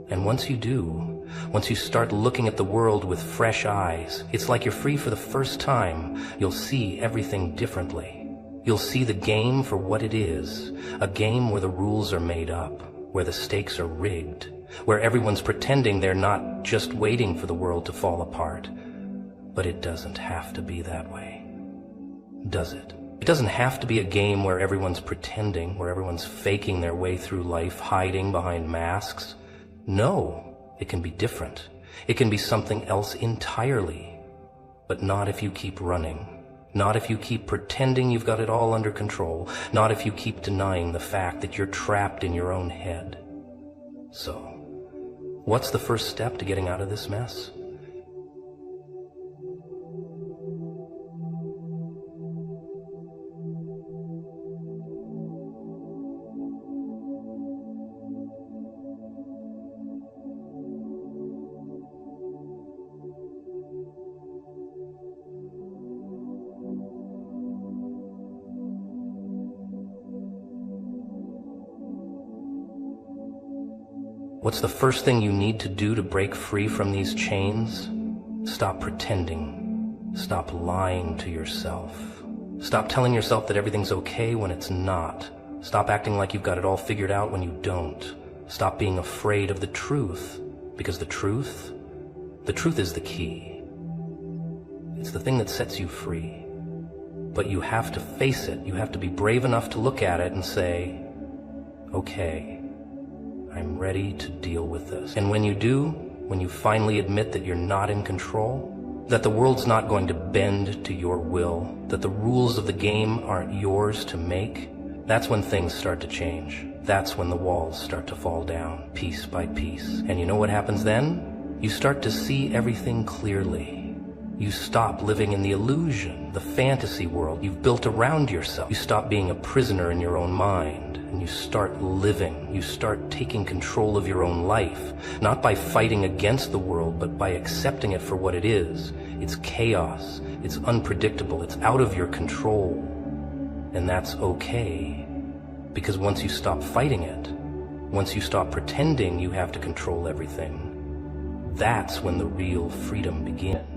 And once you do, once you start looking at the world with fresh eyes, it's like you're free for the first time. You'll see everything differently. You'll see the game for what it is, a game where the rules are made up, where the stakes are rigged, where everyone's pretending they're not just waiting for the world to fall apart. But it doesn't have to be that way, does it? It doesn't have to be a game where everyone's pretending, where everyone's faking their way through life, hiding behind masks. No, it can be different. It can be something else entirely. But not if you keep running. Not if you keep pretending you've got it all under control. Not if you keep denying the fact that you're trapped in your own head. So, what's the first step to getting out of this mess? What's the first thing you need to do to break free from these chains? Stop pretending. Stop lying to yourself. Stop telling yourself that everything's okay when it's not. Stop acting like you've got it all figured out when you don't. Stop being afraid of the truth, because the truth is the key. It's the thing that sets you free. But you have to face it. You have to be brave enough to look at it and say, okay, I'm ready to deal with this. And when you do, when you finally admit that you're not in control, that the world's not going to bend to your will, that the rules of the game aren't yours to make, that's when things start to change. That's when the walls start to fall down, piece by piece. And you know what happens then? You start to see everything clearly. You stop living in the illusion, the fantasy world you've built around yourself. You stop being a prisoner in your own mind, and you start living. You start taking control of your own life, not by fighting against the world, but by accepting it for what it is. It's chaos. It's unpredictable. It's out of your control. And that's okay, because once you stop fighting it, once you stop pretending you have to control everything, that's when the real freedom begins.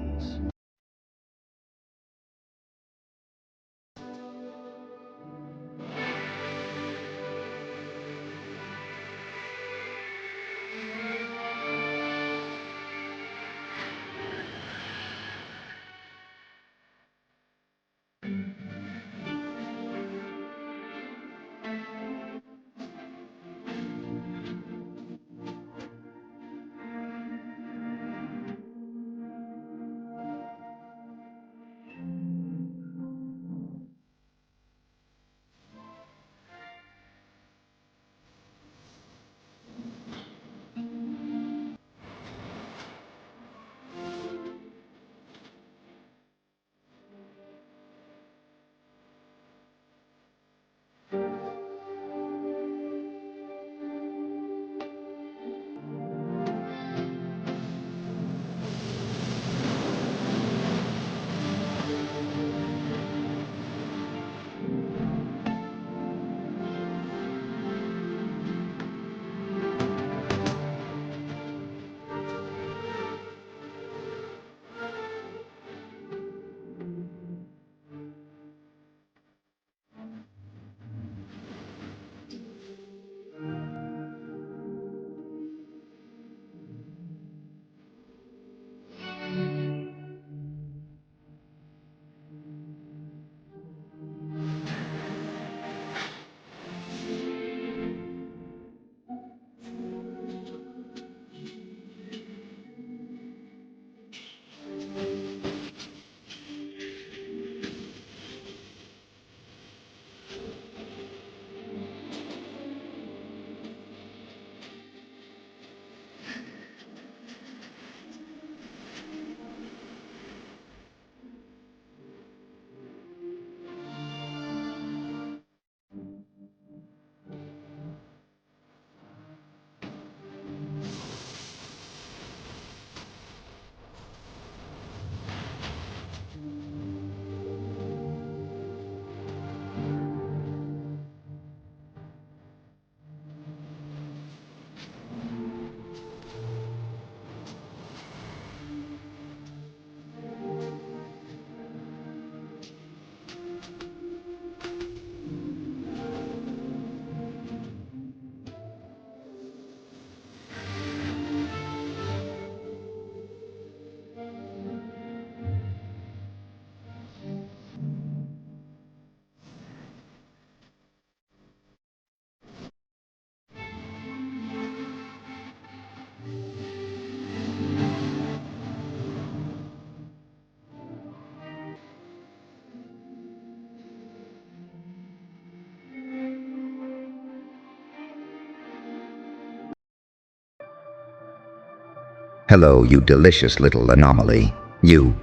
Hello, you delicious little anomaly. You,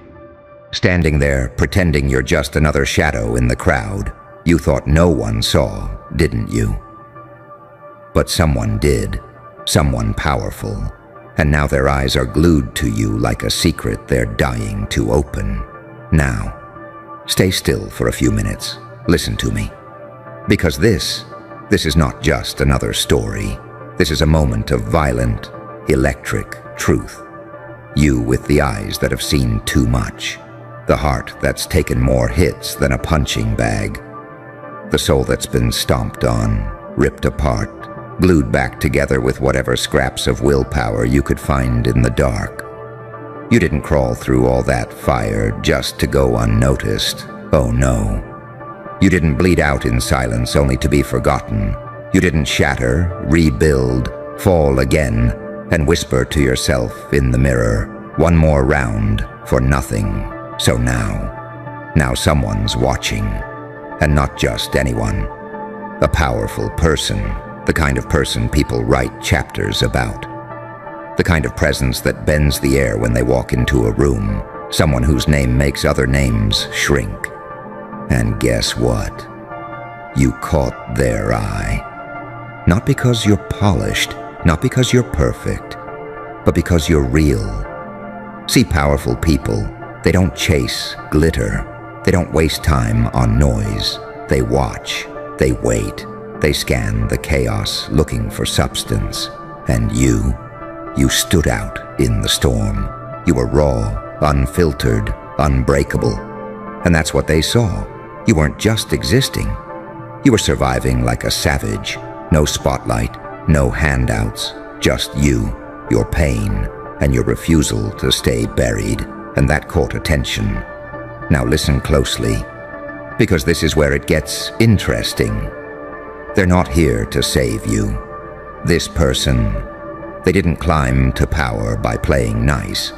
standing there pretending you're just another shadow in the crowd. You thought no one saw, didn't you? But someone did. Someone powerful. And now their eyes are glued to you like a secret they're dying to open. Now, stay still for a few minutes. Listen to me. Because this is not just another story. This is a moment of violent, electric truth. You with the eyes that have seen too much. The heart that's taken more hits than a punching bag. The soul that's been stomped on, ripped apart, glued back together with whatever scraps of willpower you could find in the dark. You didn't crawl through all that fire just to go unnoticed. Oh no. You didn't bleed out in silence only to be forgotten. You didn't shatter, rebuild, fall again, and whisper to yourself in the mirror, one more round for nothing. So now someone's watching. And not just anyone. A powerful person, the kind of person people write chapters about. The kind of presence that bends the air when they walk into a room. Someone whose name makes other names shrink. And guess what? You caught their eye. Not because you're polished, not because you're perfect, but because you're real. See, powerful people, they don't chase glitter. They don't waste time on noise. They watch, they wait, they scan the chaos looking for substance. And you stood out in the storm. You were raw, unfiltered, unbreakable. And that's what they saw. You weren't just existing. You were surviving like a savage. No spotlight, no handouts, just you, your pain, and your refusal to stay buried. And that caught attention. Now listen closely, because this is where it gets interesting. They're not here to save you. This person, they didn't climb to power by playing nice.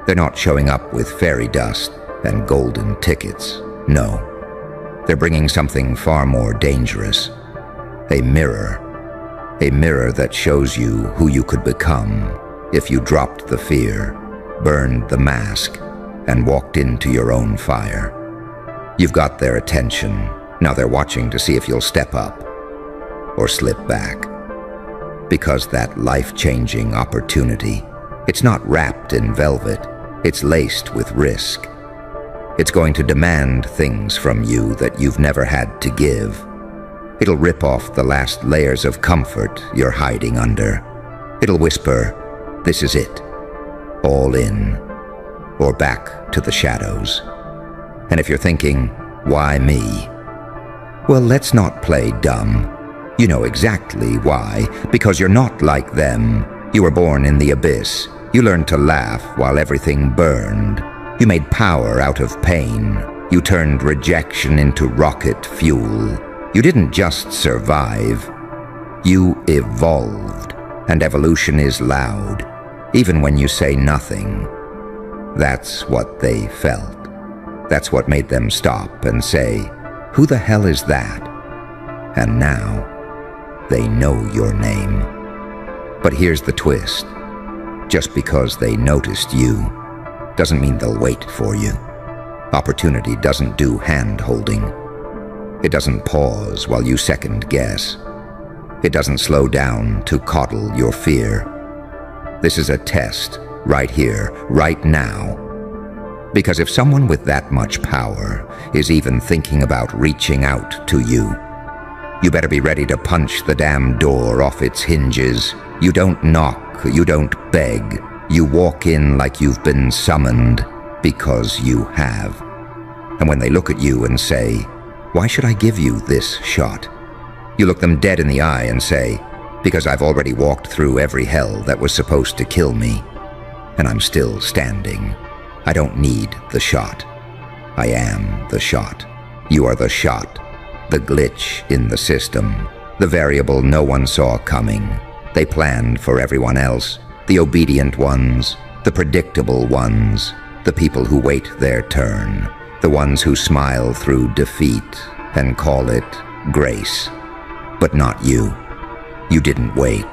They're not showing up with fairy dust and golden tickets. No. They're bringing something far more dangerous. A mirror. A mirror that shows you who you could become if you dropped the fear, burned the mask, and walked into your own fire. You've got their attention. Now they're watching to see if you'll step up or slip back. Because that life-changing opportunity, it's not wrapped in velvet, it's laced with risk. It's going to demand things from you that you've never had to give. It'll rip off the last layers of comfort you're hiding under. It'll whisper, this is it, all in, or back to the shadows. And if you're thinking, why me? Well, let's not play dumb. You know exactly why. Because you're not like them. You were born in the abyss. You learned to laugh while everything burned. You made power out of pain. You turned rejection into rocket fuel. You didn't just survive. You evolved. And evolution is loud, even when you say nothing. That's what they felt. That's what made them stop and say, who the hell is that? And now, they know your name. But here's the twist. Just because they noticed you doesn't mean they'll wait for you. Opportunity doesn't do hand-holding. It doesn't pause while you second-guess. It doesn't slow down to coddle your fear. This is a test, right here, right now. Because if someone with that much power is even thinking about reaching out to you, you better be ready to punch the damn door off its hinges. You don't knock, you don't beg. You walk in like you've been summoned, because you have. And when they look at you and say, why should I give you this shot? You look them dead in the eye and say, because I've already walked through every hell that was supposed to kill me, and I'm still standing. I don't need the shot. I am the shot. You are the shot. The glitch in the system. The variable no one saw coming. They planned for everyone else. The obedient ones. The predictable ones. The people who wait their turn. The ones who smile through defeat and call it grace. But not you. You didn't wait.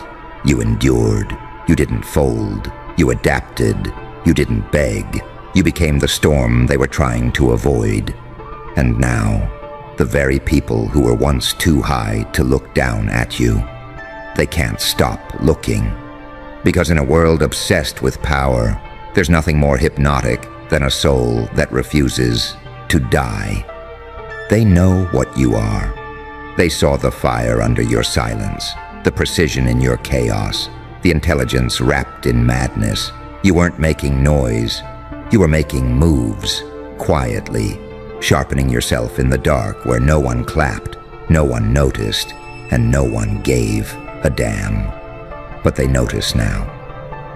You endured. You didn't fold. You adapted. You didn't beg. You became the storm they were trying to avoid. And now, the very people who were once too high to look down at you, they can't stop looking. Because in a world obsessed with power, there's nothing more hypnotic than a soul that refuses to die. They know what you are. They saw the fire under your silence, the precision in your chaos, the intelligence wrapped in madness. You weren't making noise. You were making moves, quietly, sharpening yourself in the dark where no one clapped, no one noticed, and no one gave a damn. But they notice now,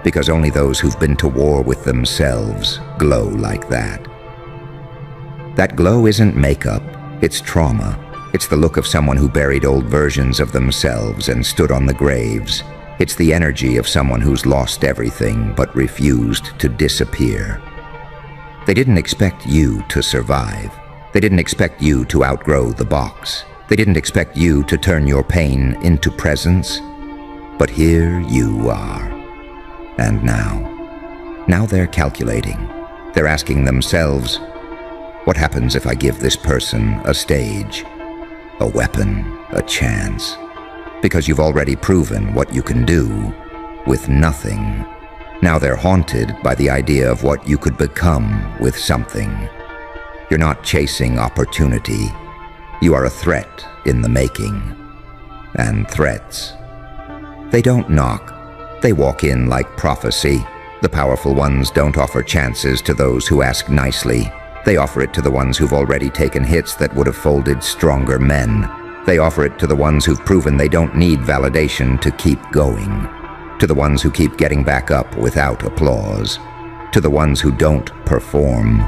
because only those who've been to war with themselves glow like that. That glow isn't makeup, it's trauma. It's the look of someone who buried old versions of themselves and stood on the graves. It's the energy of someone who's lost everything but refused to disappear. They didn't expect you to survive. They didn't expect you to outgrow the box. They didn't expect you to turn your pain into presence. But here you are. And now they're calculating. They're asking themselves, what happens if I give this person a stage, a weapon, a chance? Because you've already proven what you can do with nothing. Now they're haunted by the idea of what you could become with something. You're not chasing opportunity. You are a threat in the making. And threats, they don't knock. They walk in like prophecy. The powerful ones don't offer chances to those who ask nicely. They offer it to the ones who've already taken hits that would have folded stronger men. They offer it to the ones who've proven they don't need validation to keep going. To the ones who keep getting back up without applause. To the ones who don't perform.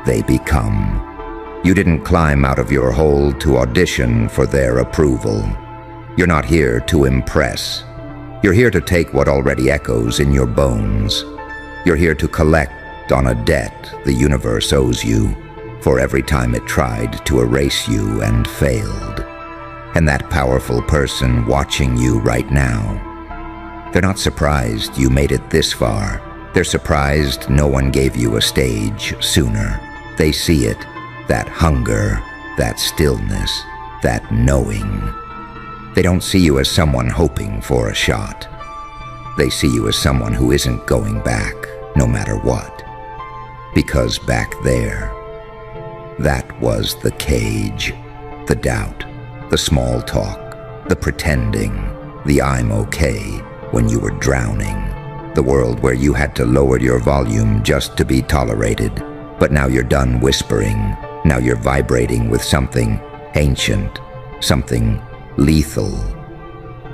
They become. You didn't climb out of your hole to audition for their approval. You're not here to impress. You're here to take what already echoes in your bones. You're here to collect on a debt the universe owes you for every time it tried to erase you and failed. And that powerful person watching you right now, they're not surprised you made it this far. They're surprised no one gave you a stage sooner. They see it, that hunger, that stillness, that knowing. They don't see you as someone hoping for a shot. They see you as someone who isn't going back, no matter what. Because back there, that was the cage, the doubt, the small talk, the pretending, the I'm okay when you were drowning, the world where you had to lower your volume just to be tolerated. But now you're done whispering. Now you're vibrating with something ancient, something lethal.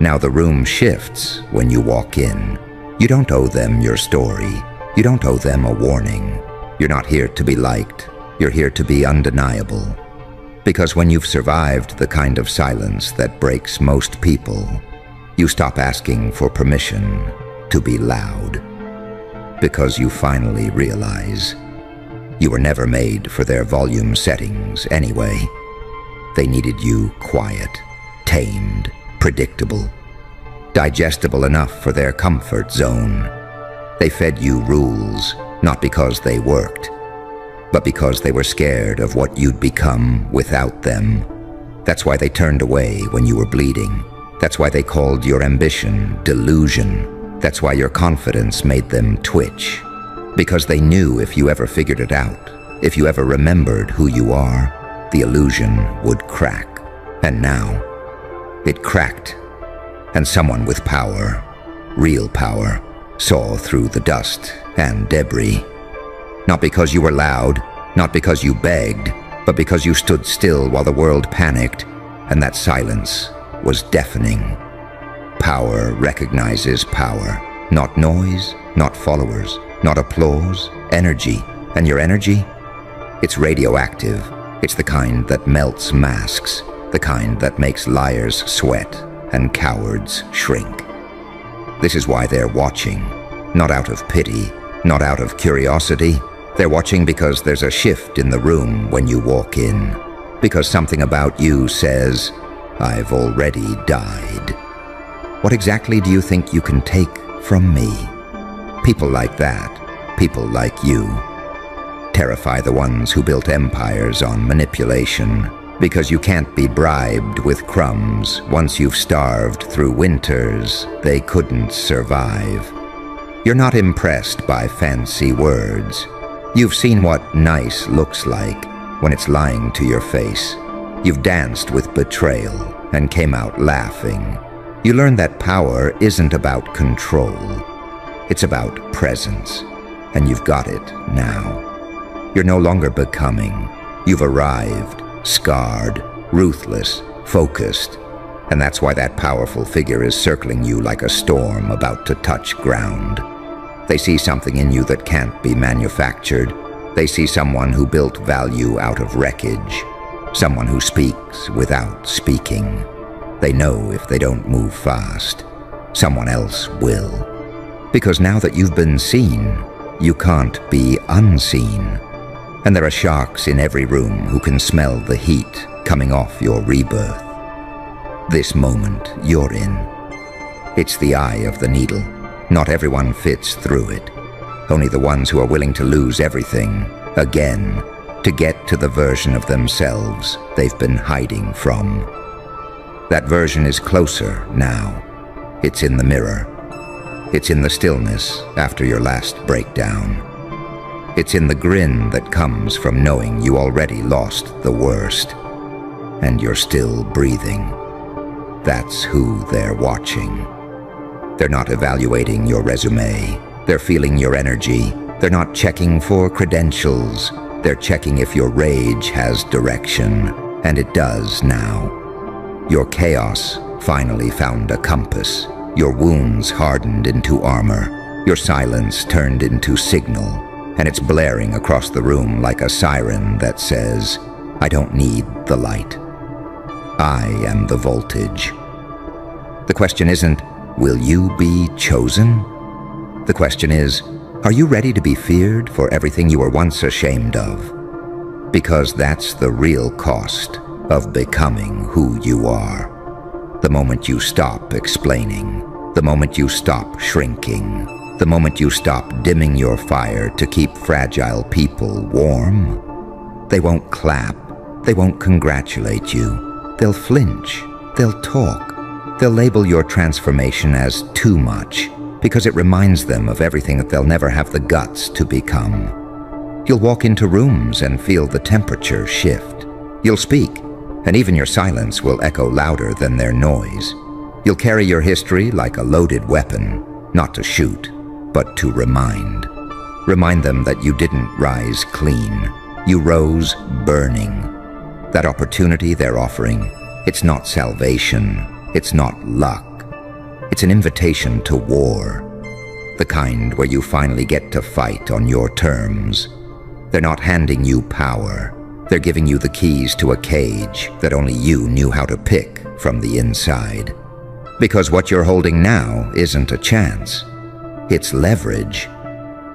Now the room shifts when you walk in. You don't owe them your story. You don't owe them a warning. You're not here to be liked. You're here to be undeniable. Because when you've survived the kind of silence that breaks most people, you stop asking for permission to be loud. Because you finally realize you were never made for their volume settings anyway. They needed you quiet, tamed, predictable, digestible enough for their comfort zone. They fed you rules, not because they worked, but because they were scared of what you'd become without them. That's why they turned away when you were bleeding. That's why they called your ambition delusion. That's why your confidence made them twitch. Because they knew if you ever figured it out, if you ever remembered who you are, the illusion would crack. And now, it cracked. And someone with power, real power, saw through the dust and debris. Not because you were loud, not because you begged, but because you stood still while the world panicked, and that silence was deafening. Power recognizes power. Not noise, not followers, not applause, energy. And your energy? It's radioactive. It's the kind that melts masks, the kind that makes liars sweat and cowards shrink. This is why they're watching, not out of pity, not out of curiosity. They're watching because there's a shift in the room when you walk in. Because something about you says, I've already died. What exactly do you think you can take from me? People like that, people like you, terrify the ones who built empires on manipulation, because you can't be bribed with crumbs. Once you've starved through winters, they couldn't survive. You're not impressed by fancy words. You've seen what nice looks like when it's lying to your face. You've danced with betrayal and came out laughing. You learn that power isn't about control. It's about presence, and you've got it now. You're no longer becoming. You've arrived, scarred, ruthless, focused, and that's why that powerful figure is circling you like a storm about to touch ground. They see something in you that can't be manufactured. They see someone who built value out of wreckage, someone who speaks without speaking. They know if they don't move fast, someone else will. Because now that you've been seen, you can't be unseen. And there are sharks in every room who can smell the heat coming off your rebirth. This moment you're in, it's the eye of the needle. Not everyone fits through it. Only the ones who are willing to lose everything, again, to get to the version of themselves they've been hiding from. That version is closer now. It's in the mirror. It's in the stillness after your last breakdown. It's in the grin that comes from knowing you already lost the worst, and you're still breathing. That's who they're watching. They're not evaluating your resume. They're feeling your energy. They're not checking for credentials. They're checking if your rage has direction, and it does now. Your chaos finally found a compass. Your wounds hardened into armor. Your silence turned into signal, and it's blaring across the room like a siren that says, I don't need the light. I am the voltage. The question isn't, will you be chosen? The question is, are you ready to be feared for everything you were once ashamed of? Because that's the real cost of becoming who you are. The moment you stop explaining, the moment you stop shrinking, the moment you stop dimming your fire to keep fragile people warm. They won't clap, they won't congratulate you. They'll flinch, they'll talk. They'll label your transformation as too much because it reminds them of everything that they'll never have the guts to become. You'll walk into rooms and feel the temperature shift. You'll speak, and even your silence will echo louder than their noise. You'll carry your history like a loaded weapon, not to shoot, but to remind. Remind them that you didn't rise clean. You rose burning. That opportunity they're offering, it's not salvation. It's not luck. It's an invitation to war. The kind where you finally get to fight on your terms. They're not handing you power. They're giving you the keys to a cage that only you knew how to pick from the inside. Because what you're holding now isn't a chance. It's leverage.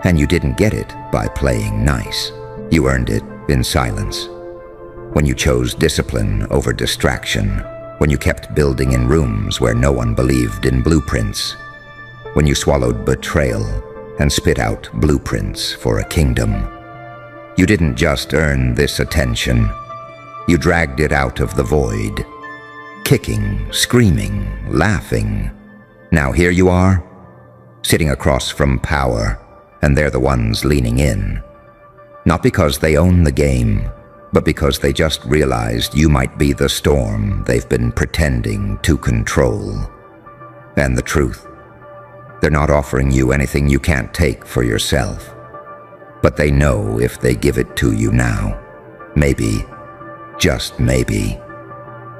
And you didn't get it by playing nice. You earned it in silence. When you chose discipline over distraction. When you kept building in rooms where no one believed in blueprints. When you swallowed betrayal and spit out blueprints for a kingdom. You didn't just earn this attention. You dragged it out of the void. Kicking, screaming, laughing. Now here you are, sitting across from power, and they're the ones leaning in. Not because they own the game, but because they just realized you might be the storm they've been pretending to control. And the truth, they're not offering you anything you can't take for yourself. But they know if they give it to you now, maybe, just maybe,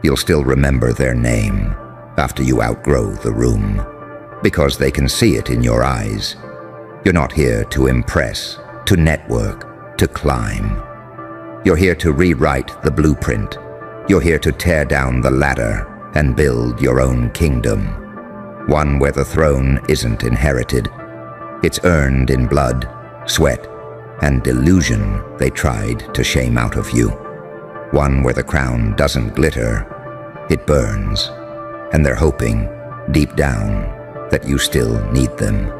you'll still remember their name after you outgrow the room. Because they can see it in your eyes. You're not here to impress, to network, to climb. You're here to rewrite the blueprint. You're here to tear down the ladder and build your own kingdom. One where the throne isn't inherited. It's earned in blood, sweat, and delusion they tried to shame out of you. One where the crown doesn't glitter, it burns. And they're hoping, deep down, that you still need them.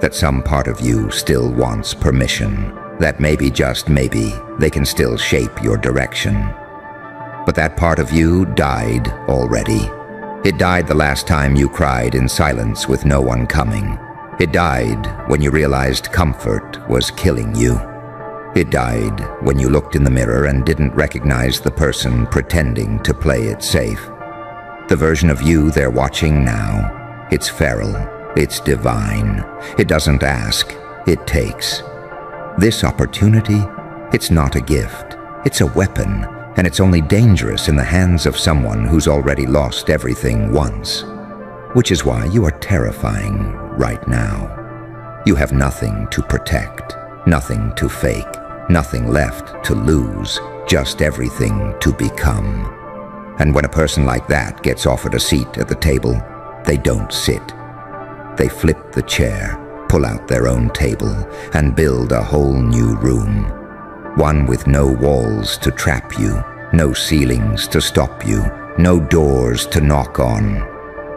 that some part of you still wants permission, that maybe, just maybe, they can still shape your direction. But that part of you died already. It died the last time you cried in silence with no one coming. It died when you realized comfort was killing you. It died when you looked in the mirror and didn't recognize the person pretending to play it safe. The version of you they're watching now, it's feral, it's divine. It doesn't ask, it takes. This opportunity, it's not a gift, it's a weapon, and it's only dangerous in the hands of someone who's already lost everything once. Which is why you are terrifying right now. You have nothing to protect, nothing to fake, nothing left to lose, just everything to become. And when a person like that gets offered a seat at the table, they don't sit. They flip the chair, pull out their own table, and build a whole new room. One with no walls to trap you, no ceilings to stop you, no doors to knock on.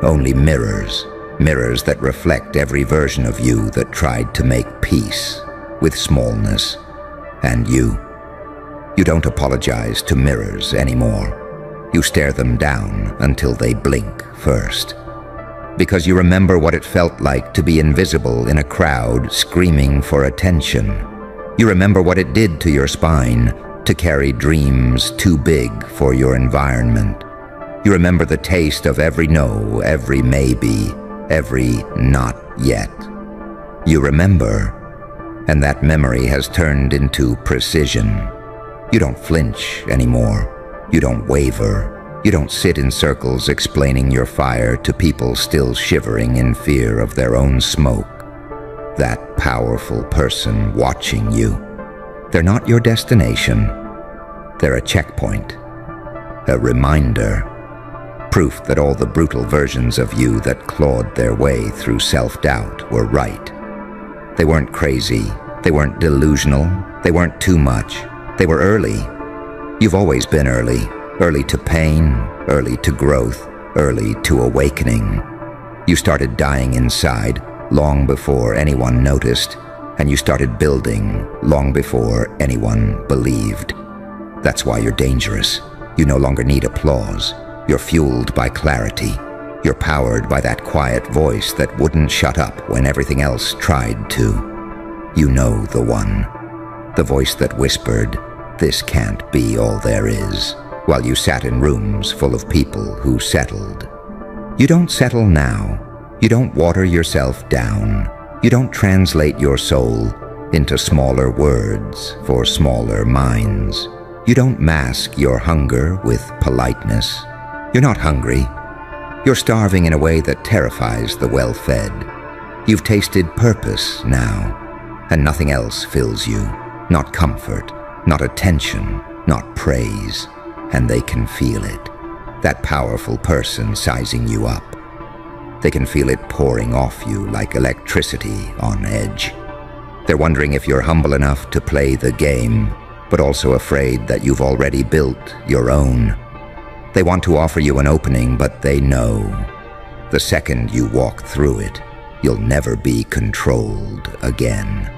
Only mirrors, mirrors that reflect every version of you that tried to make peace with smallness. And you don't apologize to mirrors anymore. You stare them down until they blink first. Because you remember what it felt like to be invisible in a crowd screaming for attention. You remember what it did to your spine to carry dreams too big for your environment. You remember the taste of every no, every maybe, every not yet. You remember, and that memory has turned into precision. You don't flinch anymore. You don't waver. You don't sit in circles explaining your fire to people still shivering in fear of their own smoke. That powerful person watching you. They're not your destination. They're a checkpoint, a reminder, proof that all the brutal versions of you that clawed their way through self-doubt were right. They weren't crazy, they weren't delusional, they weren't too much. They were early. You've always been early. Early to pain, early to growth, early to awakening. You started dying inside long before anyone noticed, and you started building long before anyone believed. That's why you're dangerous. You no longer need applause. You're fueled by clarity. You're powered by that quiet voice that wouldn't shut up when everything else tried to. You know the one. The voice that whispered, "This can't be all there is," while you sat in rooms full of people who settled. You don't settle now. You don't water yourself down. You don't translate your soul into smaller words for smaller minds. You don't mask your hunger with politeness. You're not hungry. You're starving in a way that terrifies the well-fed. You've tasted purpose now, and nothing else fills you. Not comfort, not attention, not praise. And they can feel it. That powerful person sizing you up. They can feel it pouring off you like electricity on edge. They're wondering if you're humble enough to play the game, but also afraid that you've already built your own. They want to offer you an opening, but they know the second you walk through it, you'll never be controlled again.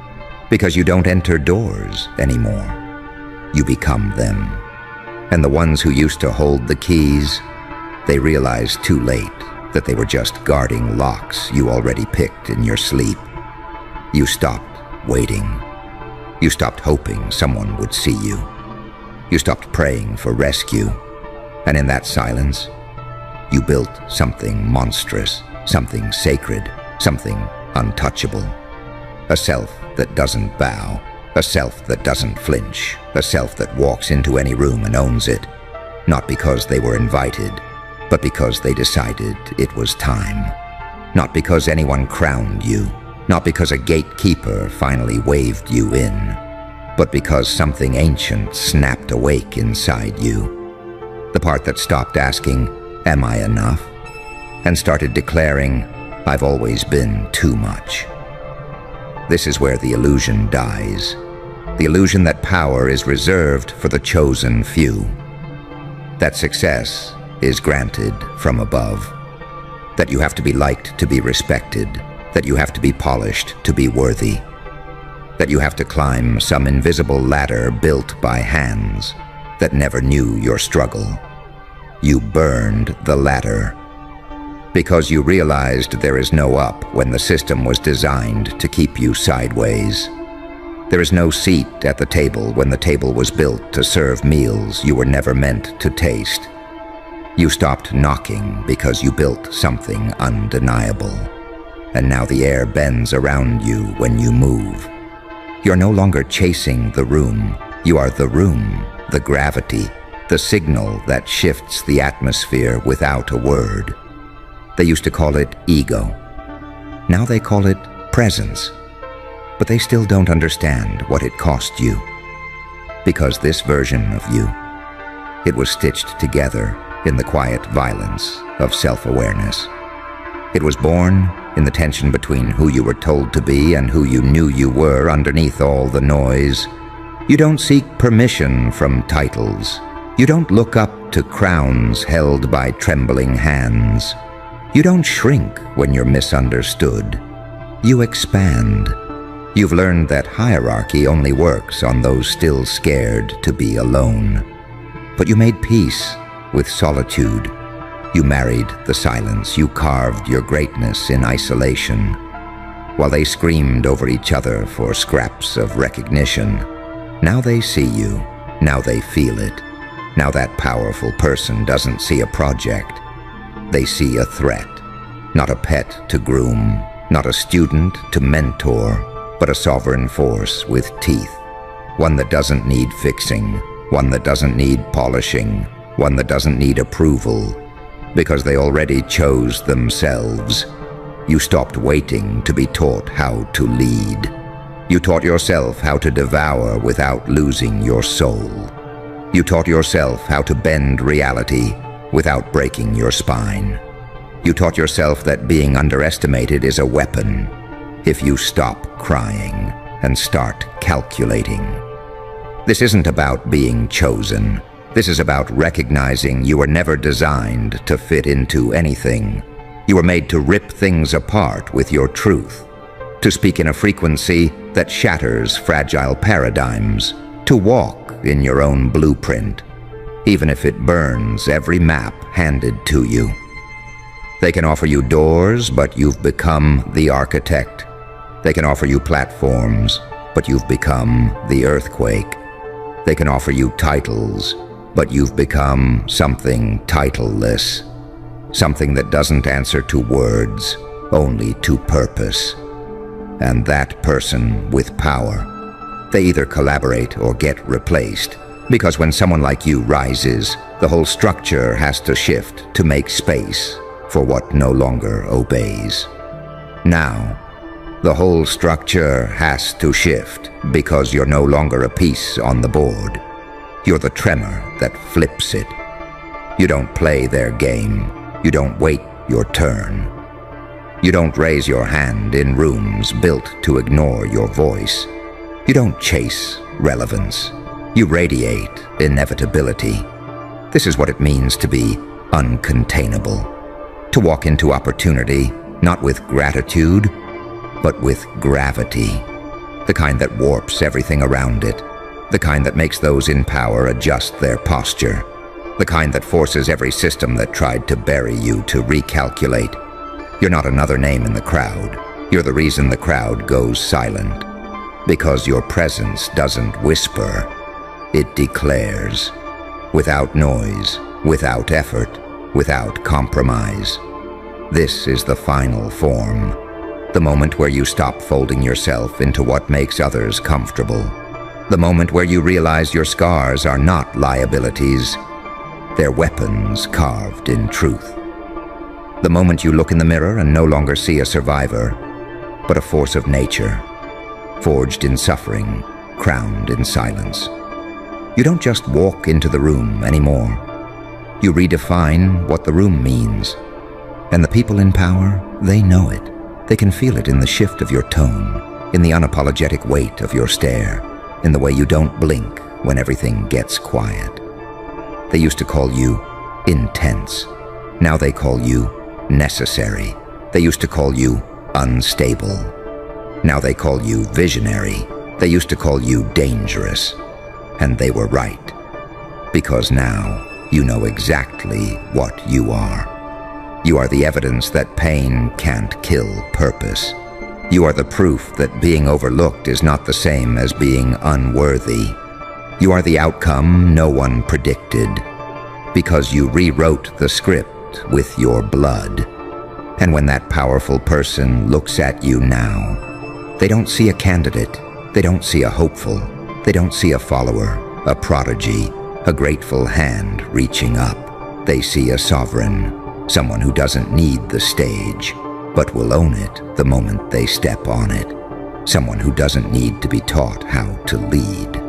Because you don't enter doors anymore. You become them. And the ones who used to hold the keys, they realized too late that they were just guarding locks you already picked in your sleep. You stopped waiting. You stopped hoping someone would see you. You stopped praying for rescue. And in that silence, you built something monstrous, something sacred, something untouchable. A self that doesn't bow. A self that doesn't flinch, a self that walks into any room and owns it, not because they were invited, but because they decided it was time. Not because anyone crowned you, not because a gatekeeper finally waved you in, but because something ancient snapped awake inside you. The part that stopped asking, "Am I enough?" and started declaring, "I've always been too much." This is where the illusion dies. The illusion that power is reserved for the chosen few. That success is granted from above. That you have to be liked to be respected. that you have to be polished to be worthy, that you have to climb some invisible ladder built by hands that never knew your struggle. You burned the ladder because you realized there is no up when the system was designed to keep you sideways. There is no seat at the table when the table was built to serve meals you were never meant to taste. You stopped knocking because you built something undeniable, and now the air bends around you when you move. You're no longer chasing the room. You are the room, the gravity, the signal that shifts the atmosphere without a word. They used to call it ego. Now they call it presence. But they still don't understand what it cost you. Because this version of you, it was stitched together in the quiet violence of self-awareness. It was born in the tension between who you were told to be and who you knew you were underneath all the noise. You don't seek permission from titles. You don't look up to crowns held by trembling hands. You don't shrink when you're misunderstood. You expand. You've learned that hierarchy only works on those still scared to be alone. But you made peace with solitude. You married the silence. You carved your greatness in isolation. While they screamed over each other for scraps of recognition, now they see you. Now they feel it. Now that powerful person doesn't see a project. They see a threat. Not a pet to groom, not a student to mentor, but a sovereign force with teeth. One that doesn't need fixing, one that doesn't need polishing, one that doesn't need approval, because they already chose themselves. You stopped waiting to be taught how to lead. You taught yourself how to devour without losing your soul. You taught yourself how to bend reality without breaking your spine. You taught yourself that being underestimated is a weapon if you stop crying and start calculating. This isn't about being chosen. This is about recognizing you were never designed to fit into anything. You were made to rip things apart with your truth, to speak in a frequency that shatters fragile paradigms, to walk in your own blueprint, even if it burns every map handed to you. They can offer you doors, but you've become the architect. They can offer you platforms, but you've become the earthquake. They can offer you titles, but you've become something titleless, something that doesn't answer to words, only to purpose. And that person with power, they either collaborate or get replaced, because when someone like you rises, the whole structure has to shift to make space for what no longer obeys. Now, the whole structure has to shift because you're no longer a piece on the board. You're the tremor that flips it. You don't play their game. You don't wait your turn. You don't raise your hand in rooms built to ignore your voice. You don't chase relevance. You radiate inevitability. This is what it means to be uncontainable. To walk into opportunity, not with gratitude, but with gravity. The kind that warps everything around it. The kind that makes those in power adjust their posture. The kind that forces every system that tried to bury you to recalculate. You're not another name in the crowd. You're the reason the crowd goes silent. Because your presence doesn't whisper, it declares. Without noise, without effort, without compromise. This is the final form. The moment where you stop folding yourself into what makes others comfortable. The moment where you realize your scars are not liabilities. They're weapons carved in truth. The moment you look in the mirror and no longer see a survivor, but a force of nature, forged in suffering, crowned in silence. You don't just walk into the room anymore. You redefine what the room means. And the people in power, they know it. They can feel it in the shift of your tone, in the unapologetic weight of your stare, in the way you don't blink when everything gets quiet. They used to call you intense. Now they call you necessary. They used to call you unstable. Now they call you visionary. They used to call you dangerous. And they were right. Because now you know exactly what you are. You are the evidence that pain can't kill purpose. You are the proof that being overlooked is not the same as being unworthy. You are the outcome no one predicted, because you rewrote the script with your blood. And when that powerful person looks at you now, they don't see a candidate, they don't see a hopeful, they don't see a follower, a prodigy, a grateful hand reaching up. They see a sovereign, someone who doesn't need the stage, but will own it the moment they step on it. Someone who doesn't need to be taught how to lead.